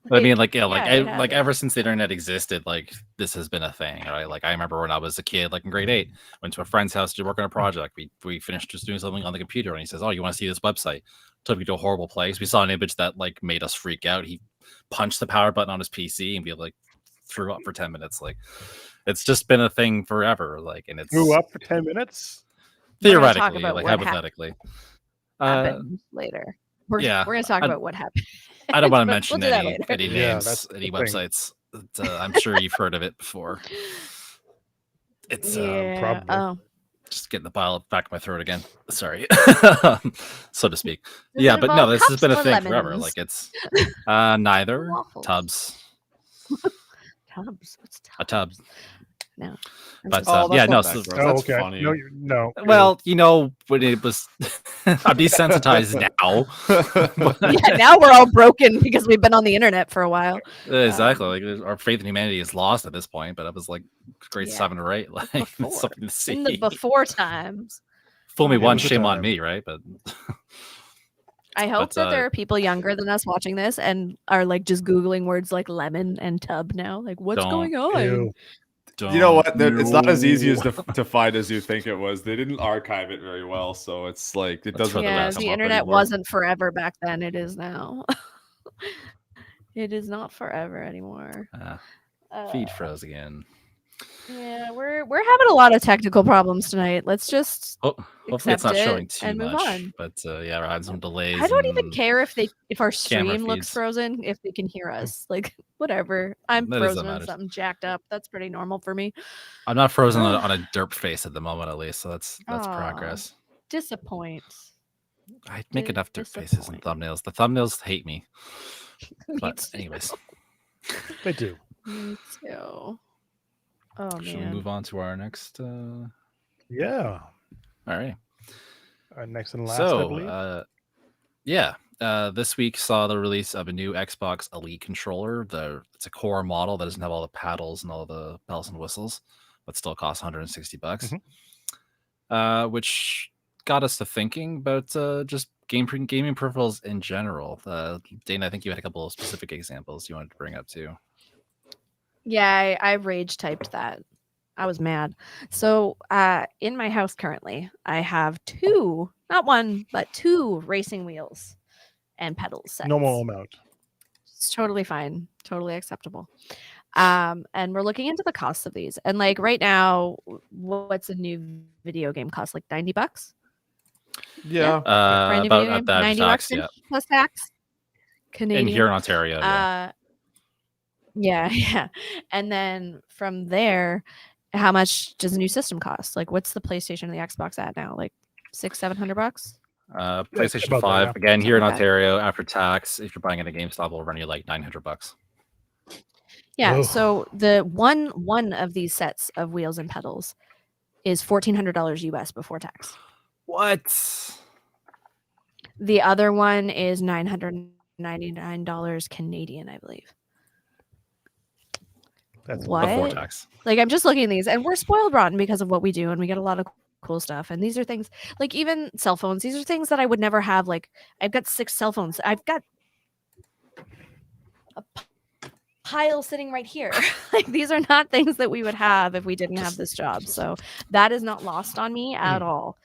But I mean, like, yeah, like, yeah, it like happens. ever since the internet existed, like this has been a thing, right? Like I remember when I was a kid, like in grade 8, went to a friend's house to work on a project. We finished just doing something on the computer, and he says, "Oh, you want to see this website?" Took me to a horrible place. We saw an image that like made us freak out. He punched the power button on his PC and we like threw up for 10 minutes. Like it's just been a thing forever. Like, and it's Grew up for 10 minutes. We're gonna talk theoretically, about like what hypothetically. happened later. We're yeah, gonna talk I- about what happened. I don't want to but mention we'll do that any later. any Yeah, names, that's any the thing. websites. But, I'm sure you've heard of it before. It's Yeah. probably. Oh. just getting the bile back of my throat again. Sorry, so to speak. Does Yeah, it but no, involve this has cups been a or thing forever. lemons? Like it's neither. Waffles. Tubs, Tubs. What's a tubs? tub. No. I'm But so Oh, yeah, that's no. not So, that gross. Oh, That's okay. funny. No, no. well, you know, when it was, I'm desensitized now. yeah, now we're all broken because we've been on the internet for a while. Exactly. Like our faith in humanity is lost at this point. But I was like grade Yeah. 7 or 8. Like Before. it's something to see. In the before times. Fool me It once, was a shame on time. me, right? But I hope But, that there are people younger than us watching this and are like just Googling words like lemon and tub now. Like, what's Don't. going on? Ew. You know what? It's not as easy as No. to find as you think it was. They didn't archive it very well, so it's like it That's doesn't for the really Yeah, best. come the up internet anymore. wasn't forever back then. It is now. It is not forever anymore. Feed froze again. Yeah, we're having a lot of technical problems tonight. Let's just Oh, hopefully it's accept not it showing too and move much. on. But yeah, we're having some delays. I don't even and care if our camera stream looks feeds. frozen, if they can hear us. Like whatever. I'm That is what frozen and matters. something jacked up. That's pretty normal for me. I'm not frozen on a derp face at the moment, at least. So that's Aw. progress. Disappoint. I make enough derp faces and thumbnails. The thumbnails hate me. Me But too. anyways, They do. Me too. Oh should we man. move on to our next? Yeah. All right. Next and last, I believe. So, yeah, this week saw the release of a new Xbox Elite controller. It's a core model that doesn't have all the paddles and all the bells and whistles, but still costs $160. Which got us to thinking about just gaming peripherals in general. Dana, I think you had a couple of specific examples you wanted to bring up too. Yeah, I rage typed that. I was mad. So in my house currently, I have two, not one, but two racing wheels and pedals sets. Normal amount. It's totally fine, totally acceptable. And we're looking into the costs of these. And like right now, what's a new video game cost? Like $90? Yeah. For a new About video at game? that $90 tax, yeah. plus tax. Canadian. In here in Ontario, yeah. Yeah. And then from there, how much does a new system cost? Like, what's the PlayStation and the Xbox at now? Like $600-700? PlayStation about that, 5 yeah. again here in Okay. Ontario after tax. If you're buying it at GameStop, will run you like $900. Yeah. Ugh. So the one of these sets of wheels and pedals is $1,400 US before tax. What? The other one is $999 Canadian, I believe. That's What? Before tax. Like, I'm just looking at these, and we're spoiled rotten because of what we do, and we get a lot of cool stuff. And these are things like even cell phones. These are things that I would never have. Like, I've got 6 cell phones. I've got a pile sitting right here. Like, these are not things that we would have if we didn't have this job. So that is not lost on me at all.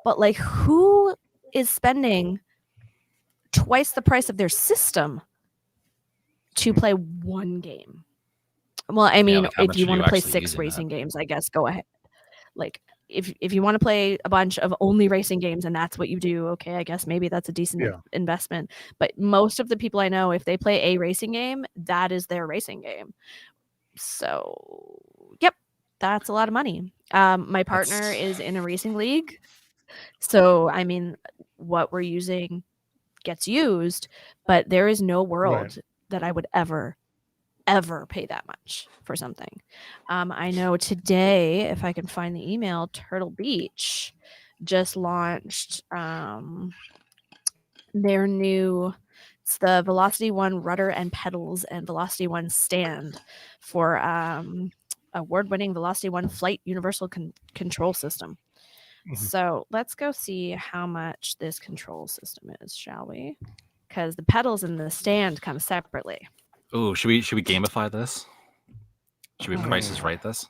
But like, who is spending twice the price of their system to play one game? Well, I mean, like, how if much you are want you to play actually 6 using racing games, I guess go ahead. Like, if you want to play a bunch of only racing games and that's what you do, okay, I guess maybe that's a decent investment. But most of the people I know, if they play a racing game, that is their racing game. So, yep, that's a lot of money. My partner is in a racing league. So, I mean, what we're using gets used, but there is no world that I would ever pay that much for something. I know today, if I can find the email, Turtle Beach just launched their new, it's the Velocity One rudder and pedals and Velocity One stand for award-winning Velocity 1 flight universal control system. Mhm. So let's go see how much this control system is, shall we? Because the pedals and the stand come separately. Ooh, should we gamify this? Should we Oh. prices right this?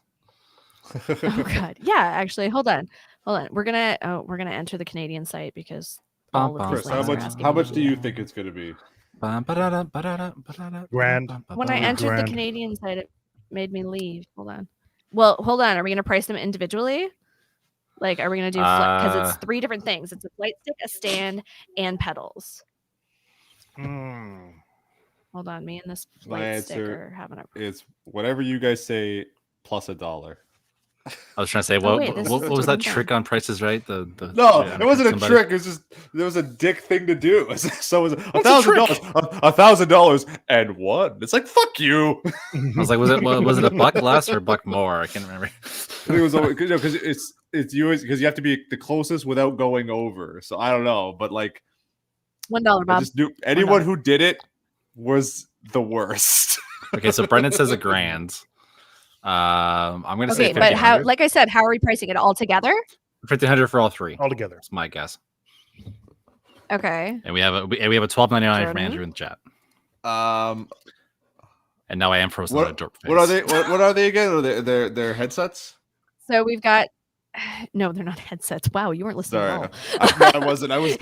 Oh god. Yeah, actually, hold on. We're gonna enter the Canadian site because all of these Chris, links are asking how me much to do do you that. think it's gonna be? Grand. When I Probably entered the grand. Canadian site, it made me leave. Hold on. Well, hold on. Are we gonna price them individually? Like, are we gonna do because it's 3 different things? It's a flight stick, a stand, and pedals. Mm. Hold on, me and this My flight stick answer are having a. It's whatever you guys say plus $1. I was trying to say, Oh, wait, this what is a was that different thing. trick on prices right? The No, yeah, it wasn't a somebody- trick. It was just there was a dick thing to do. So it was What's a trick? $1,000 and one. It's like fuck you. I was like, was it a buck less or a buck more? I can't remember. It was because it's you because you have to be the closest without going over. So I don't know, but like $1, I Bob. just knew anyone $1. who did it was the worst. Okay, so Brendan says $1,000. I'm gonna say Okay, but how? 1,500. Like I said, how are we pricing it all together? 1,500 for all 3. Altogether. That's my guess. Okay. And we have a $12.99 from Jordan? Andrew in the chat. Um, And now I am frozen on a dork face. what are they? What are they again? Are they headsets? So we've got. No, they're not headsets. Wow, you weren't listening Sorry, at all. I wasn't. I was.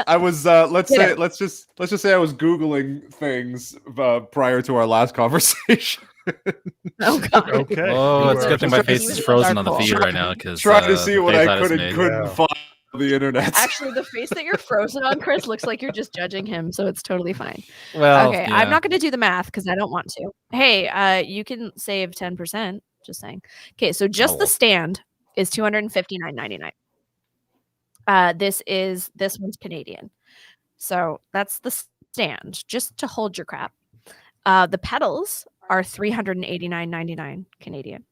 Let's You say. know. Let's just say I was googling things prior to our last conversation. Oh god. Okay. Oh, You it's a are good thing my just- face He is was frozen dark on the hole. feed right now because Trying to see what I could and made. couldn't Yeah. find on the internet. Actually, the face that you're frozen on, Chris, looks like you're just judging him, so it's totally fine. Well, Okay, yeah. I'm not going to do the math because I don't want to. Hey, you can save 10%. Just saying. Okay, so just Oh, the well. stand is $259.99. This one's Canadian, so that's the stand just to hold your crap. The pedals are $389.99 Canadian.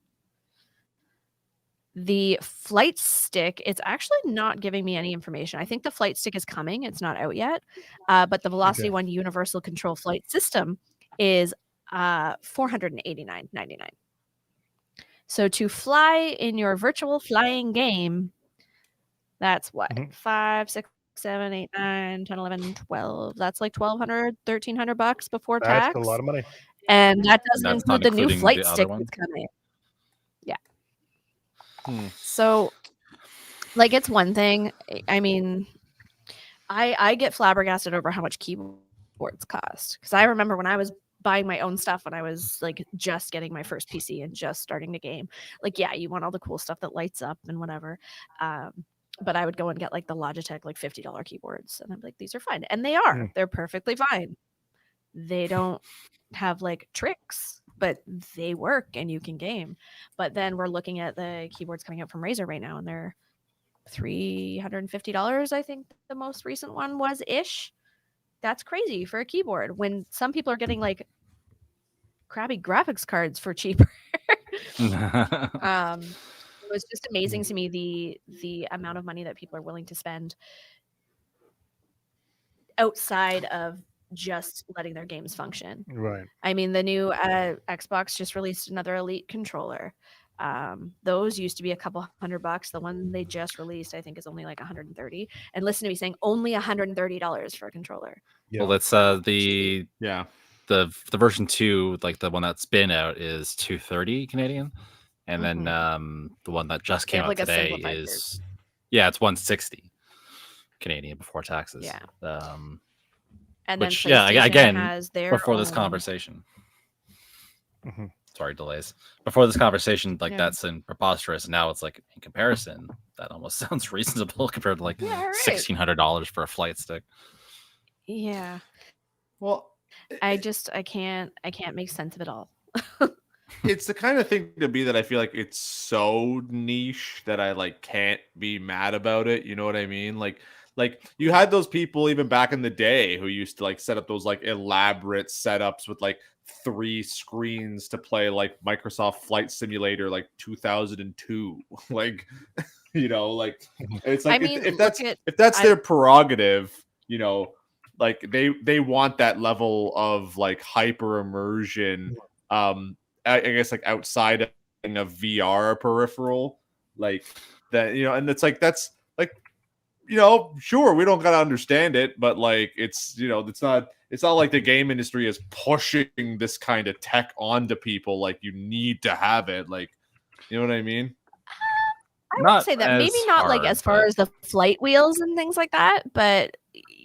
The flight stick, it's actually not giving me any information. I think the flight stick is coming. It's not out yet. But the Velocity Okay. 1 Universal Control Flight System is $489.99. So to fly in your virtual flying game, that's what? Mhm. 5, 6, 7, 8, 9, 10, 11, 12. That's like $1,200, $1,300 before That's tax. a lot of money. And that doesn't That's include not the new including flight the other stick one? that's coming. Yeah. Hmm. So, like, it's one thing. I mean, I get flabbergasted over how much keyboards cost. Because I remember when I was buying my own stuff when I was like just getting my first PC and just starting to game. Like, yeah, you want all the cool stuff that lights up and whatever. But I would go and get like the Logitech like $50 keyboards, and I'm like, these are fine, and they are. Mm. They're perfectly fine. They don't have like tricks, but they work and you can game. But then we're looking at the keyboards coming out from Razer right now, and they're $350. I think the most recent one was ish. That's crazy for a keyboard when some people are getting like crappy graphics cards for cheaper. It was just amazing to me the amount of money that people are willing to spend outside of just letting their games function. Right. I mean, the new Xbox just released another Elite controller. Those used to be a couple $100. The one they just released, I think, is only like 130. And listen to me saying only $130 for a controller. Yeah. Well, it's the Yeah. version 2, like the one that's been out, is 230 Canadian, and then the one that just They came have, out like, a today simplified is it's 160 Canadian before taxes. Yeah. Which, And then yeah, PlayStation again, has their before this own- conversation. Mhm. Sorry, delays. Before this conversation, like Yeah. that's in preposterous. Now it's like in comparison, that almost sounds reasonable compared to like Yeah, right. $1,600 for a flight stick. Yeah. Well, I can't make sense of it all. it's the kind of thing to be that I feel like it's so niche that I like can't be mad about it. You know what I mean? Like you had those people even back in the day who used to like set up those like elaborate setups with like 3 screens to play like Microsoft Flight Simulator like 2002. Like, you know, like it's like I mean, if that's look at- if that's their prerogative, you know, like they want that level of like hyper immersion. I guess like outside a VR peripheral, like that, and it's like that's like, sure, we don't gotta understand it, but like it's it's not like the game industry is pushing this kind of tech onto people. Like you need to have it, like, you know what I mean? I would Not say that maybe as not like hard, as far but- as the flight wheels and things like that, but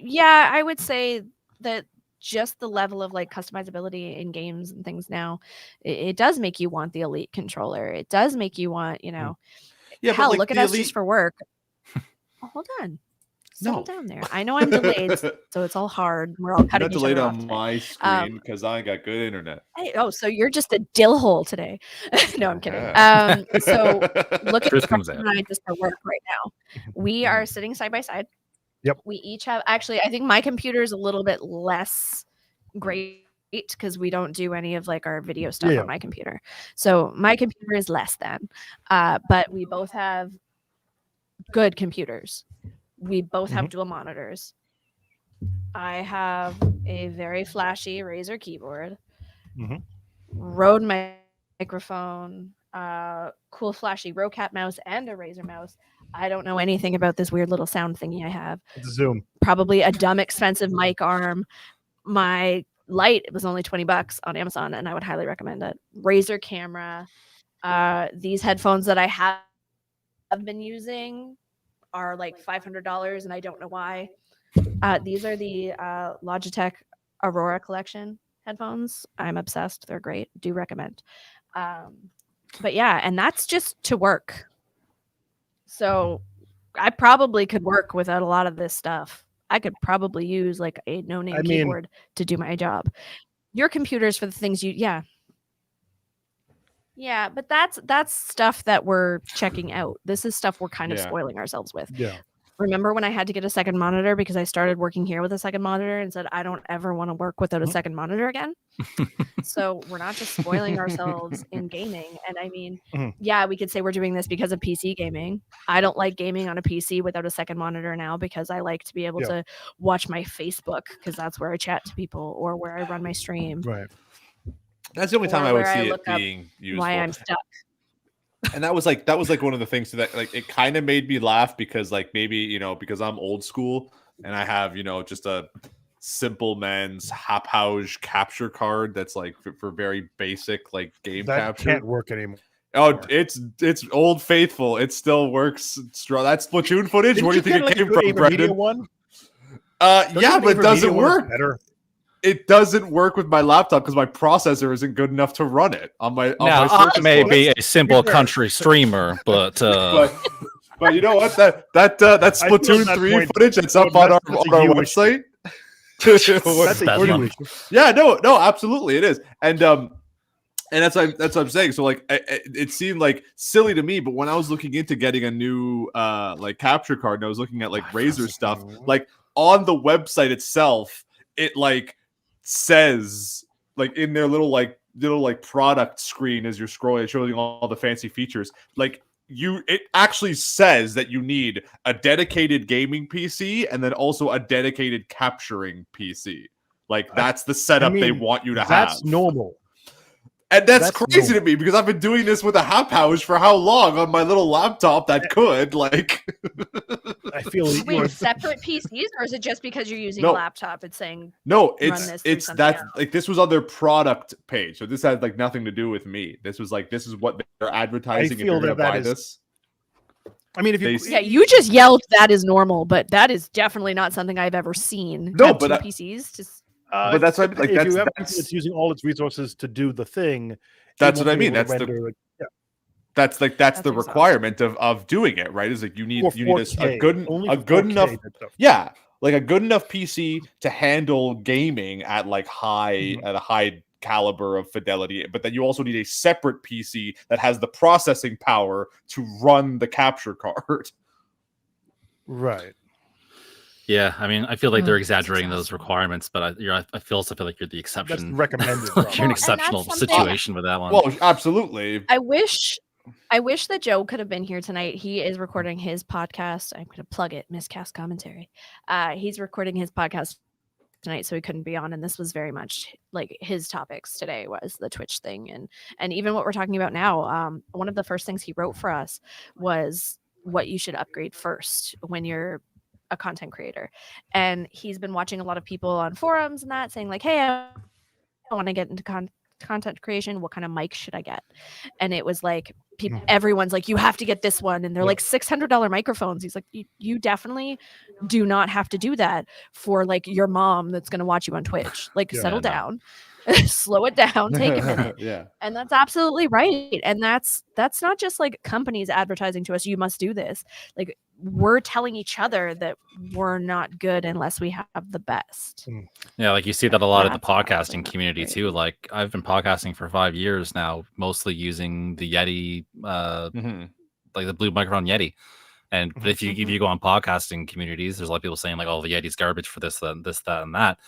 yeah, I would say that just the level of like customizability in games and things now, it does make you want the Elite controller. It does make you want, Yeah, hell, but like look at the us Elite, just for work. Hold on. Settle No. down there. I know I'm delayed, so it's all hard. We're all you're cutting not each delayed other off on today. my screen because I got good internet. Hey, oh, so you're just a dill hole today. No, I'm kidding. Yeah. So look at Truth comes out. Brian and I just for work right now. We are sitting side by side. Yep. We each have actually, I think my computer is a little bit less great because we don't do any of like our video stuff Yeah. on my computer. So my computer is less than. But we both have good computers. We both have dual monitors. I have a very flashy Razer keyboard, Mhm. Rode microphone, cool flashy Rocat mouse, and a Razer mouse. I don't know anything about this weird little sound thingy I have. It's a Zoom. Probably a dumb expensive mic arm. My light was only $20 on Amazon, and I would highly recommend it. Razer camera. These headphones that I have been using are like $500, and I don't know why. These are the Logitech Aurora Collection headphones. I'm obsessed. They're great. Do recommend. But yeah, and that's just to work. So I probably could work without a lot of this stuff. I could probably use like a no-name I mean- keyboard to do my job. Your computers for the things yeah, but that's stuff that we're checking out. This is stuff we're kind of Yeah. spoiling ourselves with. Yeah. Remember when I had to get a second monitor because I started working here with a second monitor and said I don't ever want to work without a second monitor again? So we're not just spoiling ourselves in gaming. And I mean, Mhm. yeah, we could say we're doing this because of PC gaming. I don't like gaming on a PC without a second monitor now because I like to be able Yeah. to watch my Facebook because that's where I chat to people or where I run my stream. Right. That's the only time Or I would where I see it look up being useful. Why I'm stuck. And that was like one of the things that like it kind of made me laugh because like maybe because I'm old school and I have just a simple man's Hapouge capture card that's like for very basic like game That capture. can't work anymore. Oh, it's old faithful. It still works. That's Splatoon footage. Didn't Where do you think get, it like, came a good from, AverMedia Brendan? one? Yeah, but it doesn't work. Better. It doesn't work with my laptop because my processor isn't good enough to run it on my. Now, my I Surface may Book. be a simple fair. country streamer, but but you know what? That I feel at Splatoon that 3 point, footage that's up on that's our a you issue. website. That's a Bad huge luck. issue. Yeah, no, absolutely, it is, and that's what I'm saying. So like, it seemed like silly to me, but when I was looking into getting a new like capture card, and I was looking at like Razer stuff, like on the website itself, it like says like in their little product screen as you're scrolling, it shows you all the fancy features. Like it actually says that you need a dedicated gaming PC and then also a dedicated capturing PC. Like that's the setup they want you to have. That's normal. And that's crazy to normal. me because I've been doing this with a Hapouge for how long on my little laptop that could like. I feel Wait, separate PCs, or is it just because you're using No. a laptop? It's saying No, Run this through it's something that else. like this was on their product page, so this had like nothing to do with me. This was like this is what they're advertising. If feel you're gonna that buy is- this, I mean, if you They- yeah, you just yelled that is normal, but that is definitely not something I've ever seen. No, Have but two I- PCs just But that's what I mean, like, if that's- you have that's- something that's using all its resources to do the thing. That's it what I won't be mean. able to That's the render, yeah. that's the That's requirement of doing it, right? Is like you need Or a 4K, good only a for good 4K enough type stuff. yeah, like a good enough PC to handle gaming at like at a high caliber of fidelity, but then you also need a separate PC that has the processing power to run the capture card. Right. yeah, I mean, I feel like Oh, they're that's exaggerating those exhausting. requirements, but I also feel like you're the That's exception. recommended. You're Rob. an Well, and exceptional that's something- situation with that one. Well, absolutely. I wish that Joe could have been here tonight. He is recording his podcast. I'm going to plug it, Miscast Commentary. He's recording his podcast tonight, so he couldn't be on. And this was very much like his topics today was the Twitch thing, and even what we're talking about now. One of the first things he wrote for us was what you should upgrade first when you're a content creator. And he's been watching a lot of people on forums and that saying like, hey, I want to get into content creation. What kind of mic should I get? And it was like everyone's like, you have to get this one, and they're like $600 microphones. He's like, you definitely do not have to do that for like your mom that's going to watch you on Twitch. Like settle down. Slow it down, take a minute. Yeah. And that's absolutely right. And that's not just like companies advertising to us, you must do this. Like we're telling each other that we're not good unless we have the best. Yeah, like you see that a lot of the podcasting community too. Like I've been podcasting for 5 years now, mostly using the Yeti, like the Blue Microphone Yeti. And but if you go on podcasting communities, there's a lot of people saying like, "Oh, the Yeti's garbage for this, that, and that."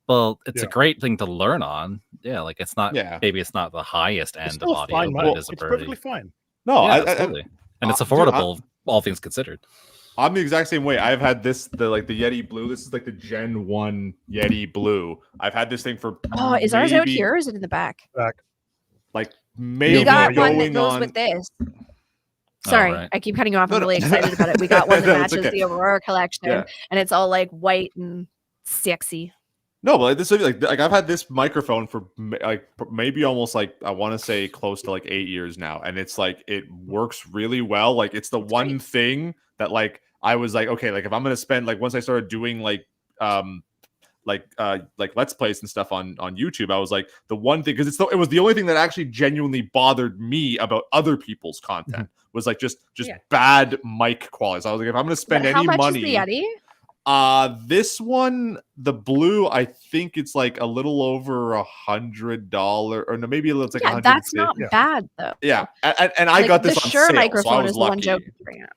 Well, it's a great thing to learn on. Yeah, like it's not. Maybe it's not the highest end of audio, but it is it's perfectly fine. No, absolutely, and it's affordable, all things considered. I'm the exact same way. I've had the Yeti Blue. This is like the Gen 1 Yeti Blue. I've had this thing for is ours out here or is it in the back? Like maybe we got one that goes on with this. Sorry, I keep cutting you off. I'm really excited about it. We got one that matches the Aurora collection, and it's all like white and sexy. No, but this like I've had this microphone for like maybe almost like I want to say close to like 8 years now, and it's like it works really well. Like it's the one thing that like I was like, okay, like if I'm gonna spend like once I started doing like Let's Plays and stuff on YouTube, I was like the one thing because it was the only thing that actually genuinely bothered me about other people's content was like just bad mic quality. So I was like, if I'm gonna spend any money, how much is the Yeti? This one, the Blue, I think it's like a little over $100, or no, maybe it's like $150. That's not bad though. Yeah, and I got this on sale, microphone so I was is lucky. The one Joe bring up.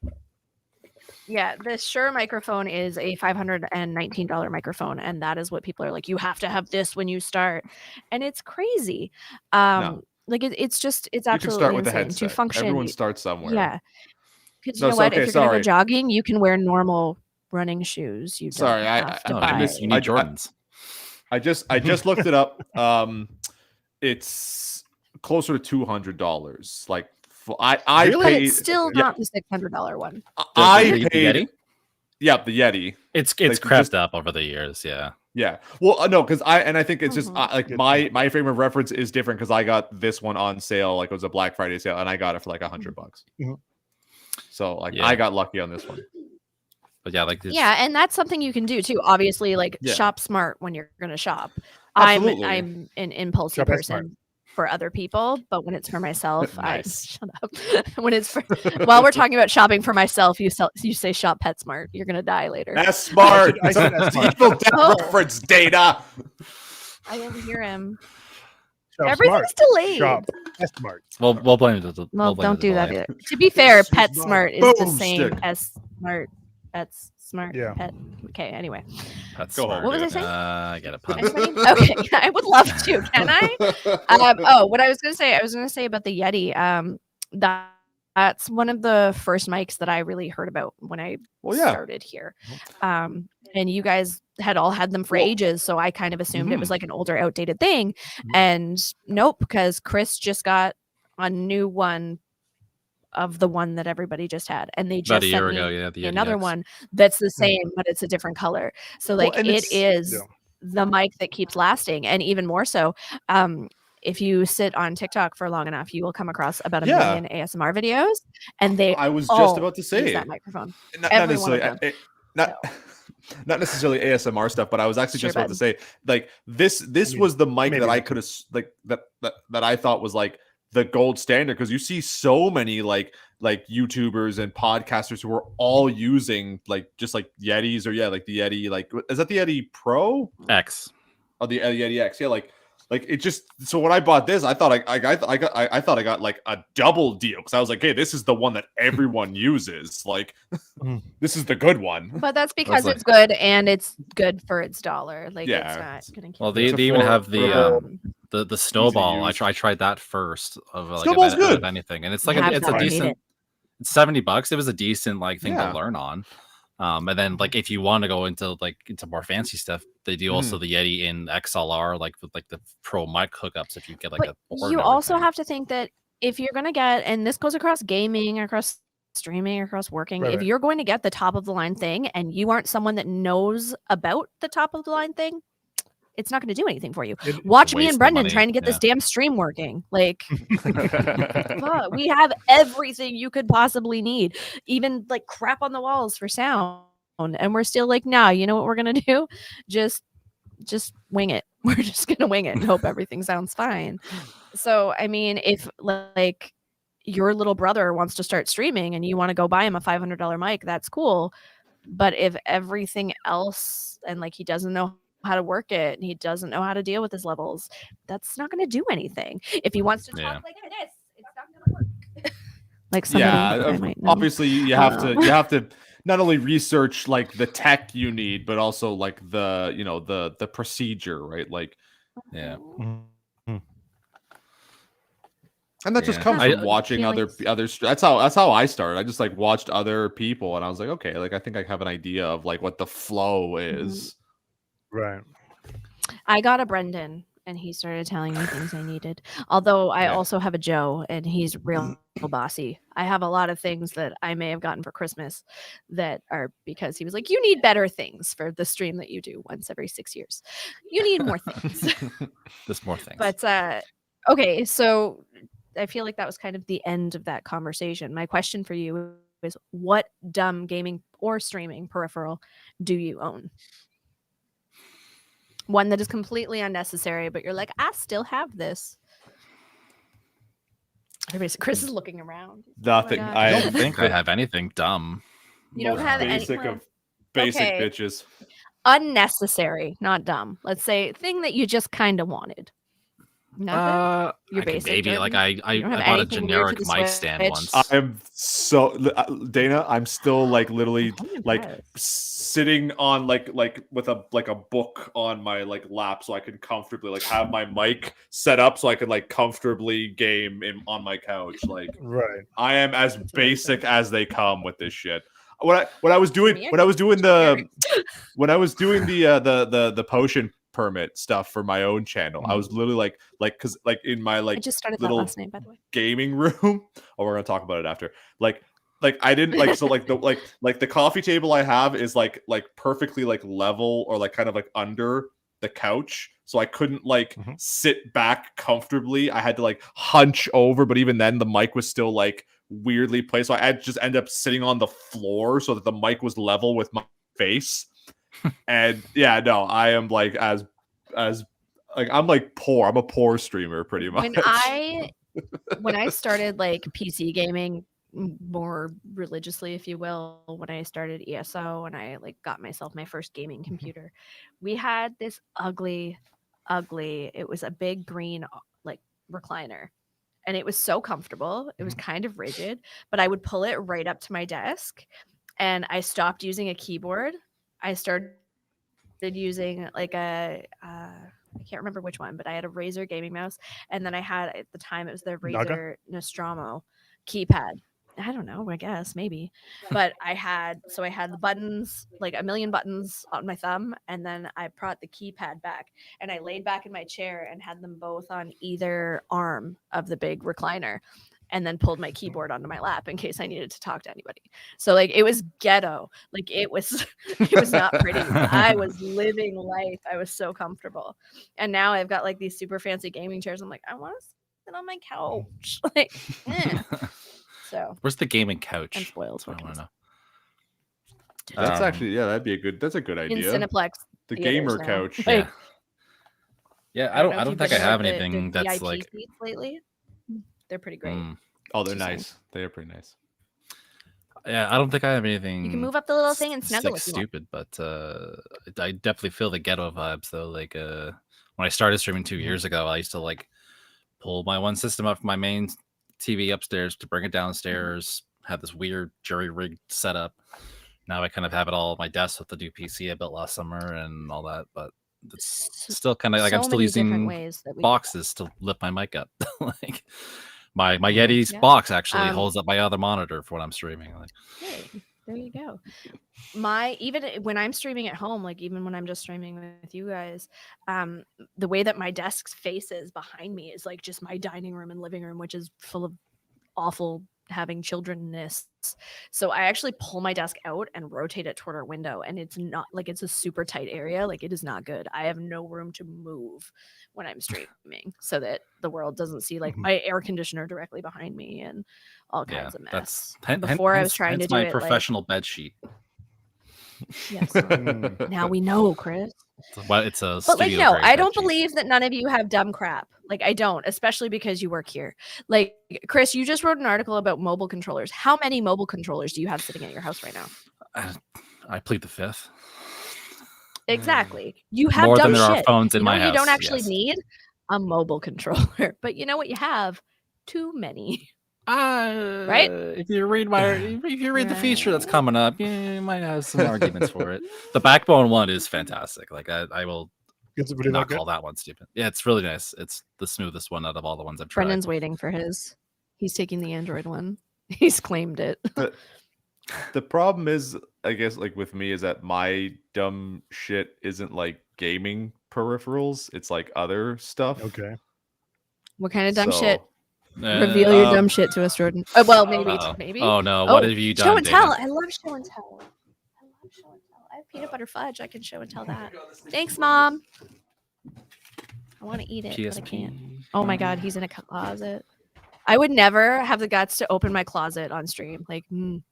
Yeah, this Shure microphone is a $519 microphone, and that is what people are like. You have to have this when you start, and it's crazy. Like it's just it's absolutely you can start with insane the headset. to function. Everyone starts somewhere. Yeah, because you know what? If you're gonna go jogging, you can wear normal running shoes. You don't have to buy. You need Jordans. I just looked it up. It's closer to $200. Like I but paid. It's still not the $600 one. I paid. Yeti? Yeah, the Yeti. It's like, crept up over the years. Yeah. Yeah. Well, no, because I think it's just like my frame of reference is different because I got this one on sale. Like it was a Black Friday sale, and I got it for like $100. So like I got lucky on this one. But yeah, like and that's something you can do too. Obviously, like shop smart when you're gonna shop. Absolutely. I'm an impulsive person for other people, but when it's for myself, Nice. I shut up. When it's for while we're talking about shopping for myself, you say shop PetSmart. You're gonna die later. That's smart. I said that's smart. Evil reference data. I didn't hear him. Shop Everything's smart. delayed. Shop PetSmart. We'll blame it. Well, don't do that either. To be fair, PetSmart is the same as Smart. Pets Smart. Yeah. Pet. Okay. Anyway. That's Go smart. What was I saying? I get a pun. Okay, I would love to. Can I? What I was going to say about the Yeti. That's one of the first mics that I really heard about when I started here. And you guys had all had them for ages, so I kind of assumed it was like an older, outdated thing. And nope, because Chris just got a new one of the one that everybody just had, and they just sent me another one that's the same, but it's a different color. So like it is the mic that keeps lasting, and even more so, if you sit on TikTok for long enough, you will come across about a million ASMR videos, and I was just about to say that microphone. Not necessarily ASMR stuff, but I was actually just about to say like this was the mic that I could have like that I thought was like the gold standard, because you see so many like YouTubers and podcasters who are all using like just like Yetis, or like the Yeti, like is that the Yeti Pro X? Oh, the Yeti X, like it just. So when I bought this, I thought I got like a double deal, because I was like, hey, this is the one that everyone uses. Like this is the good one. But that's because it's good, and it's good for its dollar. Like it's not gonna kill. Well, they even have the snowball. I tried that first of like of anything, and it's like it's a decent. It's $70. It was a decent like thing to learn on, And then like if you want to go into more fancy stuff, they do also the Yeti in XLR, like with like the pro mic hookups. If you get like But a board you and also everything. have to think that if you're going to get, and this goes across gaming, across streaming, across working, Right, if right. you're going to get the top of the line thing and you aren't someone that knows about the top of the line thing, it's not going to do anything for you. It- Watch me waste and of Brendan money, trying to get this yeah. damn stream working. Like, fuck, we have everything you could possibly need, even like crap on the walls for sound, and we're still like, nah, you know what we're gonna do? Just wing it. We're just gonna wing it and hope everything sounds fine. So, I mean, if like your little brother wants to start streaming and you want to go buy him a $500 mic, that's cool. But if everything else and like he doesn't know how to work it and he doesn't know how to deal with his levels, that's not going to do anything. If he wants to talk Yeah. like this, it's not going to work. Like somebody that I might know. Obviously you have to not only research like the tech you need, but also like the the procedure, right? Like, Yeah. Mhm. and that just Yeah. comes I- from watching feelings. that's how I started. I just like watched other people and I was like, okay, like I think I have an idea of like what the flow is. Right. I got a Brendan and he started telling me things I needed. Although I Yeah. also have a Joe and he's real bossy. I have a lot of things that I may have gotten for Christmas that are because he was like, you need better things for the stream that you do once every 6 years. You need more things. There's more things. But okay, so I feel like that was kind of the end of that conversation. My question for you is what dumb gaming or streaming peripheral do you own? One that is completely unnecessary, but you're like, I still have this. Chris is looking around. He's like, "Oh my Nothing. God." I don't think I have anything dumb. You don't Most have any- basic well, of basic okay. bitches. Unnecessary, not dumb. Let's say thing that you just kind of wanted. Nothing. You're I could basic, maybe like Jordan? I You don't have bought a anything weird to generic the mic stand Switch? once. I'm so Dana. I'm still like literally I'm like impressed. sitting on like with a book on my like lap, so I can comfortably like have my mic set up so I can like comfortably game on my couch. Like Right. I am as That's really basic as they come with this shit. When I was doing me, I when I was doing generic. the potion permit stuff for my own channel, I was literally because like in my I like just started that little last night, by the way. gaming room. Oh, we're gonna talk about it after. Like I didn't like so like the coffee table I have is like perfectly like level or like kind of like under the couch, so I couldn't like sit back comfortably. I had to like hunch over, but even then the mic was still like weirdly placed, so I had just end up sitting on the floor so that the mic was level with my face. And yeah, no, I am like as like I'm like poor. I'm a poor streamer pretty much. When I started like PC gaming more religiously, if you will, when I started ESO and I like got myself my first gaming computer, we had this ugly, it was a big green like recliner. And it was so comfortable. It was kind of rigid, but I would pull it right up to my desk and I stopped using a keyboard. I started using like I can't remember which one, but I had a Razer gaming mouse, and then I had at the time it was the Naga? Razer Nostromo keypad. I don't know, I guess maybe, but I had the buttons, like a million buttons on my thumb, and then I brought the keypad back, and I laid back in my chair and had them both on either arm of the big recliner, and then pulled my keyboard onto my lap in case I needed to talk to anybody. So like it was ghetto, like it was not pretty. I was living life. I was so comfortable. And now I've got like these super fancy gaming chairs. I'm like, I want to sit on my couch. Like, so Where's the gaming couch? I'm spoiled. I What can I want to say? know. That's actually that's a good In idea. Cineplex The theaters gamer now. couch. Like, Yeah, I don't know I if don't you've think been I to, have like, the anything that's VIP like. seats lately. They're pretty great. Oh, they're Just saying. nice. They are pretty nice. Yeah, I don't think I have anything. You can move up the little thing and snuggle like if you want. stupid, but I definitely feel the ghetto vibes though. Like when I started streaming 2 years ago, I used to like pull my one system up from my main TV upstairs to bring it downstairs. Have this weird jury rigged setup. Now I kind of have it all on my desk with the new PC I built last summer and all that, but it's still kind of like I'm So still many different using ways that we boxes to lift my mic up. Like my Mhm. Yeti's Yeah. box actually holds up my other monitor for when I'm streaming. Like, Hey, There you go. Even when I'm streaming at home, like even when I'm just streaming with you guys, the way that my desk faces behind me is like just my dining room and living room, which is full of awful having childrenness. So I actually pull my desk out and rotate it toward our window, and it's not like it's a super tight area. Like it is not good. I have no room to move when I'm streaming, so that the world doesn't see like my air conditioner directly behind me and all kinds of mess. That's Before I was trying to do my it professional bed sheet. Yes. Now we know, Chris. Well, it's a But like, studio no, grade I bed don't sheet. believe that none of you have dumb crap. Like, I don't, especially because you work here. Like, Chris, you just wrote an article about mobile controllers. How many mobile controllers do you have sitting at your house right now? I plead the fifth. Exactly. You have More dumb than there shit. are phones in You know my what house. you don't actually yes. need? A mobile controller. But you know what you have? Too many. Right? If you read the feature that's Right. coming up, you might have some arguments for it. The Backbone one is fantastic. Like I will Is it really not that call that one stupid. Yeah, it's really nice. It's the smoothest one out of all the ones I've tried. Brendan's waiting for his. He's taking the Android one. He's claimed it. The problem is, I guess, like with me, is that my dumb shit isn't like gaming peripherals. It's like other stuff. good? Okay. What kind of dumb shit? Uh, Reveal your dumb shit to us, Jordan. Well, maybe. uh-oh. Maybe. Oh no! What have you done? Show and tell. Dana? I love show and tell. I love show and tell. I have peanut butter fudge. I can show and tell that. Thanks, Mom. I want to eat it, but I can't. PSP. Oh my God, he's in a closet. I would never have the guts to open my closet on stream. Like, God,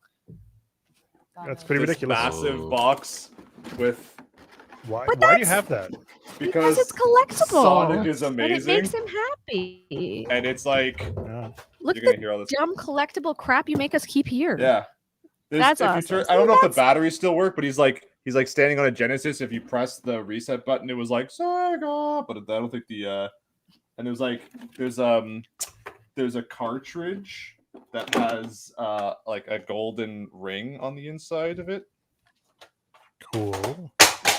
That's no. pretty This ridiculous. massive box with Why But do you that's- have that? Because it's collectible. Sonic is And it amazing, makes him happy. and it's like Yeah. Look you're at gonna hear all the this. dumb collectible crap you make us keep here. Yeah, That's if you awesome. turn, See, I don't know if the that's- batteries still work, but he's like standing on a Genesis. If you press the reset button, it was like Sega, but I don't think the and it was like there's a cartridge that has like a golden ring on the inside of it. Cool.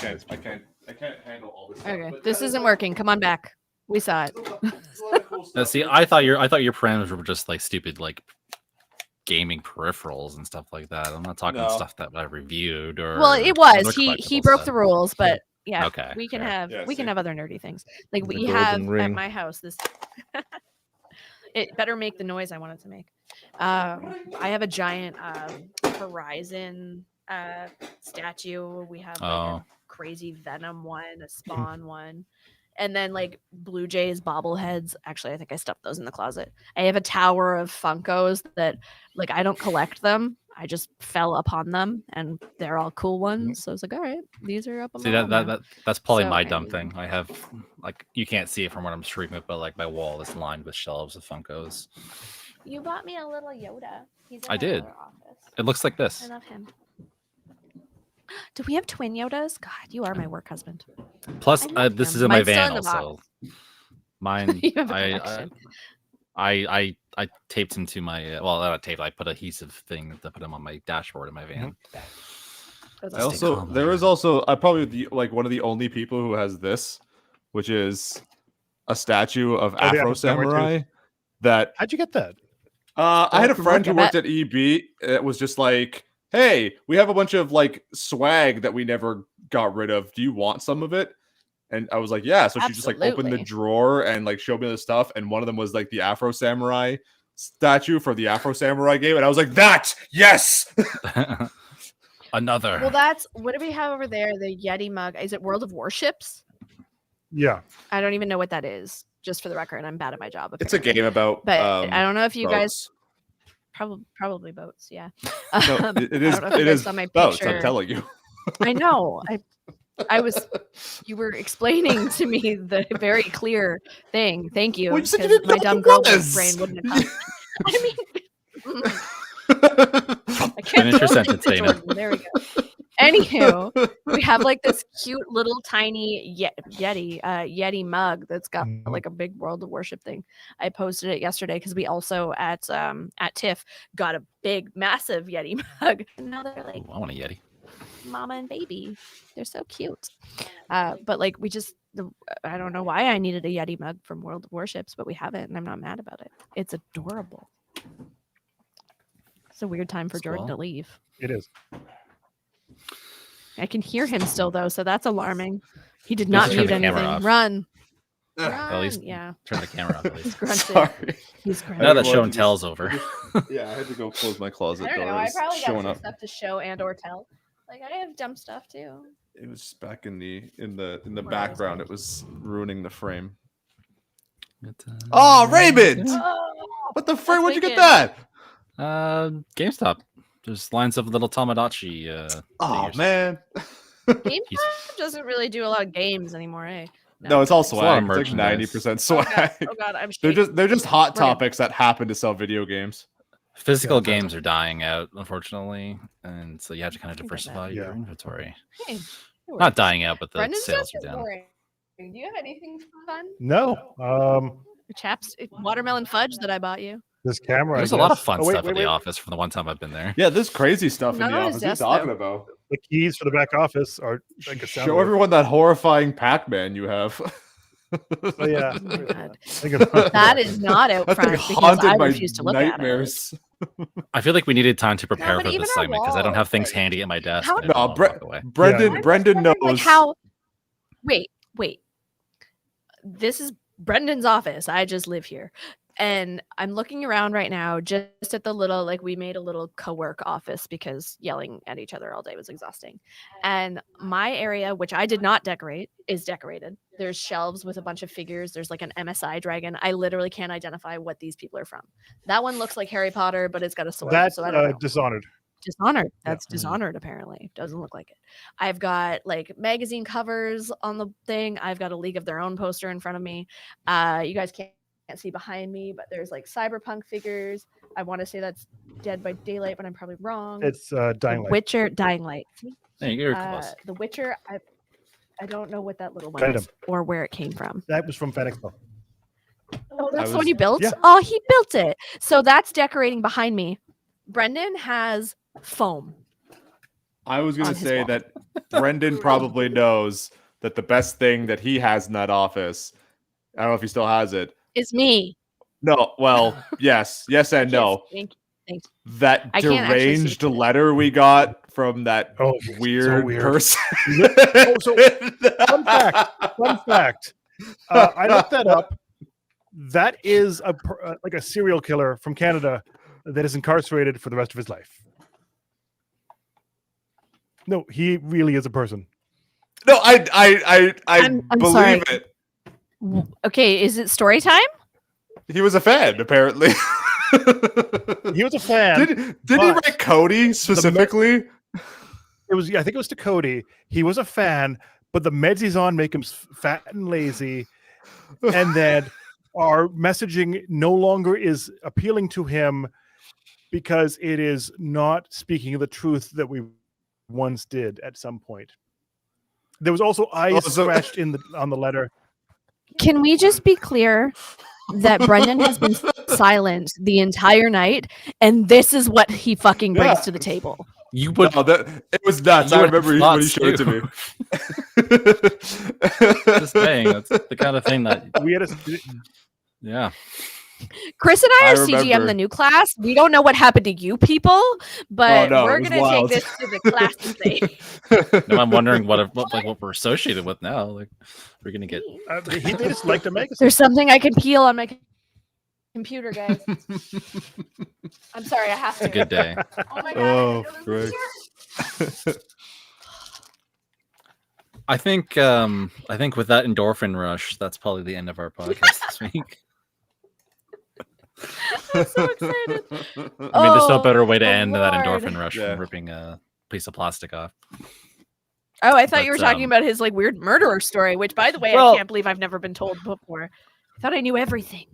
I can't handle all this stuff. Okay, but this yeah, isn't it's working. Come on back. We saw it. a lot of cool stuff. See, I thought your parameters were just like stupid, like gaming peripherals and stuff like that. I'm not talking No. stuff that I reviewed or. Well, it other was. He collectible broke stuff. the rules, but yeah, Okay, we can fair. have Yeah, we can see. have other nerdy things. Like The we have golden at ring. my house this. It better make the noise I want it to make. I have a giant Horizon statue. We have like Oh. a crazy Venom one, a Spawn one, and then like Blue Jays bobbleheads. Actually, I think I stuffed those in the closet. I have a tower of Funkos that like I don't collect them. I just fell upon them, and they're all cool ones. So I was like, all right, these are up on See my wall now. that's probably So, my I dumb mean- thing. I have like you can't see it from when I'm streaming, but like my wall is lined with shelves of Funkos. You bought me a little Yoda. He's in I my did. other office. It looks like I this. love him. Do we have twin Yodas? God, you are my work husband. Plus, I love this them. is in my Mine's still van in the also. box. Mine, You have a I collection. I taped him to my well, not taped. I put adhesive thing to put him on my dashboard in my van. Those I are also common. there is also I probably the like one of the only people who has this, which is a statue of yeah, Afro that's number two. Samurai. That How'd you get that? I had a from friend work, who I worked at EB. It was just like, hey, we have a bunch of like swag that we never got rid of. Do you want some of it? And I was like, yeah. So she just like opened the Absolutely. drawer and like showed me the stuff. And one of them was like the Afro Samurai statue for the Afro Samurai game. And I was like, that, yes. Another. Well, that's what do we have over there? The Yeti mug. Is it World of Warships? Yeah. I don't even know what that is. Just for the record, I'm bad at my job. It's a apparently. game about But I don't know if you guys boats. probably boats. Yeah. No, it is. I don't know if It you guys is saw my boats. I'm picture. telling you. I know. I was. You were explaining to me the very clear thing. Thank you. Well, you said you 'cause didn't my know what dumb it girl was. brain wouldn't have come. I mean, I can't Finish your tell sentence, you, Dana. Jordan. There we go. Anywho, we have like this cute little tiny Yeti mug that's got Mhm. like a big World of Worship thing. I posted it yesterday because we also at TIFF got a big, massive Yeti mug. And now they're like Ooh, I want a Yeti. mama and baby. They're so cute. But like I don't know why I needed a Yeti mug from World of Warships, but we have it, and I'm not mad about it. It's adorable. a weird time for Jordan Squall. to leave. It is. I can hear him still though, so that's alarming. He did Just not turn mute the camera anything. off. Run. Ugh. Run. At least Yeah. turn the camera off at He's least. grunting. Sorry. He's Now grunting. that wanted show to and just- tell's over. Yeah, I had to go close my closet I don't door. know. It I was probably got showing some up. stuff to show and or tell. Like I have dumb stuff too. It was back in the Where is background. it? It was ruining the frame. But, Oh, Raymond! Oh, What the frick? That's Where'd you get wicked. that? GameStop. There's lines of little Tamagotchi. Oh figures. man. GameStop doesn't really do a lot of games anymore, eh? No, it's all It's a lot of swag. It's like merchandise. 90% Oh swag. god, oh god, I'm They're shaking. just hot We're good. topics that happen to sell video games. Physical Yeah. games are dying out, unfortunately, and so you have to kind of I get that. diversify your Yeah. inventory. Hey, no Not worries. dying out, but the Brendan's sales just are down. boring. Do you have anything fun? No. Chaps, watermelon fudge that I bought you. This camera. There's I a lot of guess. fun Oh, wait, stuff wait, at wait. the office from the one time I've been there. Yeah, there's crazy stuff Not in the on office. his What are you desk, talking though. about? The keys for the back office are like a Show everyone that horrifying Pac-Man you have. Oh yeah. Oh my god. Think of- That is not out That thing front because haunted I my refuse to look nightmares. I feel like we needed time to prepare but for even this our segment because I don't have walls, things like, handy at my desk. how- and I No, don't wanna walk away. Brendan Yeah. Brendan knows. Like how? Wait. This is Brendan's office. I just live here. And I'm looking around right now just at the little, like, we made a little co-work office because yelling at each other all day was exhausting. And my area, which I did not decorate, is decorated. There's shelves with a bunch of figures. There's like an MSI dragon. I literally can't identify what these people are from. That one looks like Harry Potter, but it's got a sword. That's so I don't know. Dishonored. Dishonored. Yeah. That's Dishonored, apparently. Doesn't look like it. I've got like magazine covers on the thing. I've got a League of Their Own poster in front of me. You guys can't see behind me, but there's like cyberpunk figures. I want to say that's Dead by Daylight, but I'm probably wrong. It's Dying The Light. Witcher, Dying Light. Hey, you're close. The Witcher, I don't know what that little one Gundam. is or where it came from. That was from FedEx. Oh, that's the was- one you built? yeah. Oh, he built it. So that's decorating behind me. Brendan has foam. I was gonna on his say wall. that Brendan probably knows that the best thing that he has in that office, I don't know if he still has it. It's me. No, well, yes and no. Thank you. That I can't actually see deranged it. letter we got from that Oh, so weird, weird. person. Oh, so fun fact. I looked that up. That is like a serial killer from Canada that is incarcerated for the rest of his life. No, he really is a person. No, I I'm believe sorry. it. Okay, is it story time? He was a fan, apparently. He was a fan. Did he but write Cody specifically? It was, I think it was to Cody. He was a fan, but the meds he's on make him fat and lazy, and then our messaging no longer is appealing to him because it is not speaking the truth that we once did at some point. There was also eyes scratched on the letter. Can we just be clear that Brendan has been silent the entire night, and this is what he fucking brings Yeah. to the table? You would No, it was nuts. You I would have remember when he thoughts, showed it to me. just saying that's the kind of thing that We had a yeah. Chris and I I are CGM remember. the new class. We don't know what happened to you people, but no, we're it was gonna wild. take this to the class stage. No, I'm wondering what we're associated with now. Like we're gonna get he made us like to make us. There's something I can peel on my computer, guys. I'm sorry, I have a to. good day. Oh my god! Oh, I didn't know this was frick. here. I think with that endorphin rush, that's probably the end of our podcast this week. I'm so excited. I mean, there's no Oh, better way to oh, end that Lord. endorphin rush Yeah. from ripping a piece of plastic off. Oh, I thought you were But, talking about his like weird murderer story, which, by the way, Well- I can't believe I've never been told before. I thought I knew everything.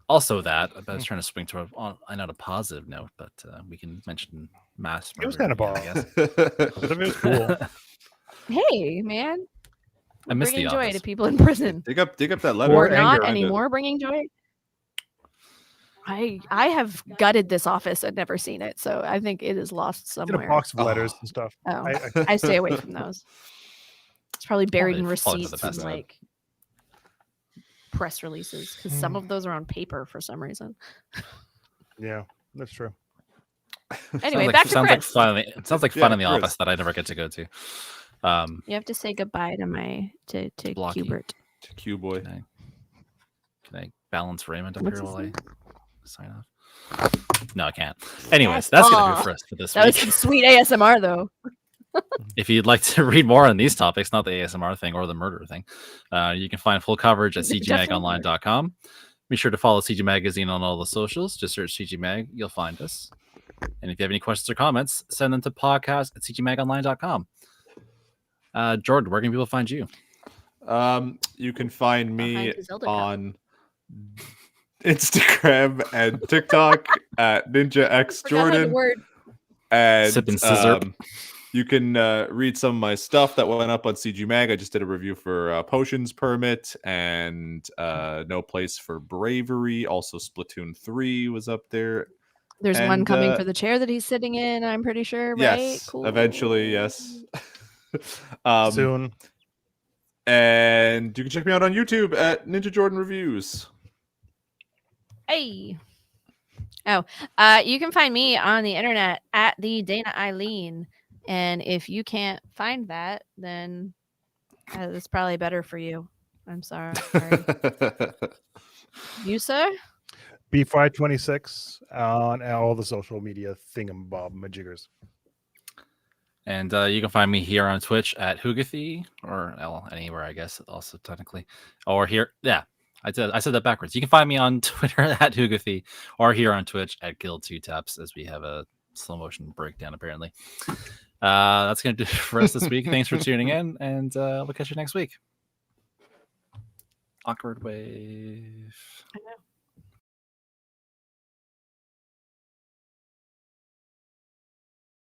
Also, that I was trying to swing to a positive note, but we can mention mass murder. It was kind of again, I boring. guess. But it was cool. Hey, man, I miss bringing the joy office. to people in prison, dig up that letter. or anger not behind it. anymore. Bringing joy. I have gutted this office and never seen it, so I think it is lost In a somewhere. box of letters and stuff. Oh, I I stay away from those. It's probably buried in Probably for the receipts and best. like press releases because some of those are on paper for some reason. yeah, that's true. Anyway, back to sounds like Chris. fun. It sounds like fun Yeah, in the Chris. office that I never get to go to. You have to say goodbye to Blocky. Hubert. Q boy. Can I balance Raymond up What's here his while I name? sign off? No, I can't. Anyways, that's gonna do it for us for this That was week. some sweet ASMR though. If you'd like to read more on these topics, not the ASMR thing or the murder thing, you can find full coverage at cgmagonline.com. Be sure to follow CG Magazine on all the socials. Just search CG Mag, you'll find us. And if you have any questions or comments, send them to podcast@cgmagonline.com. Jordan, where can people find you? You can find me Behind the Zelda cup. on Instagram and TikTok at Forgot how to NinjaXJordan. word. And Sipping scissor. you can read some of my stuff that went up on CG Mag. I just did a review for Potions Permit and No Place for Bravery. Also, Splatoon 3 was up there. There's one And, coming for the chair that he's sitting in, I'm pretty sure, right? Yes, eventually, yes. Soon. And you can check me out on YouTube at Ninja Jordan Reviews. Hey. Oh, you can find me on the internet at the Dana Eileen. And if you can't find that, then it's probably better for you. I'm sorry. You, sir? B526 on all the social media thingamajiggers. And you can find me here on Twitch at Hugathy, or anywhere, I guess, also technically. Or here, yeah, I said that backwards. You can find me on Twitter at Hugathy, or here on Twitch at Guild2Taps, as we have a slow motion breakdown, apparently. That's going to do it for us this week. Thanks for tuning in, and we'll catch you next week. Awkward wave. I know.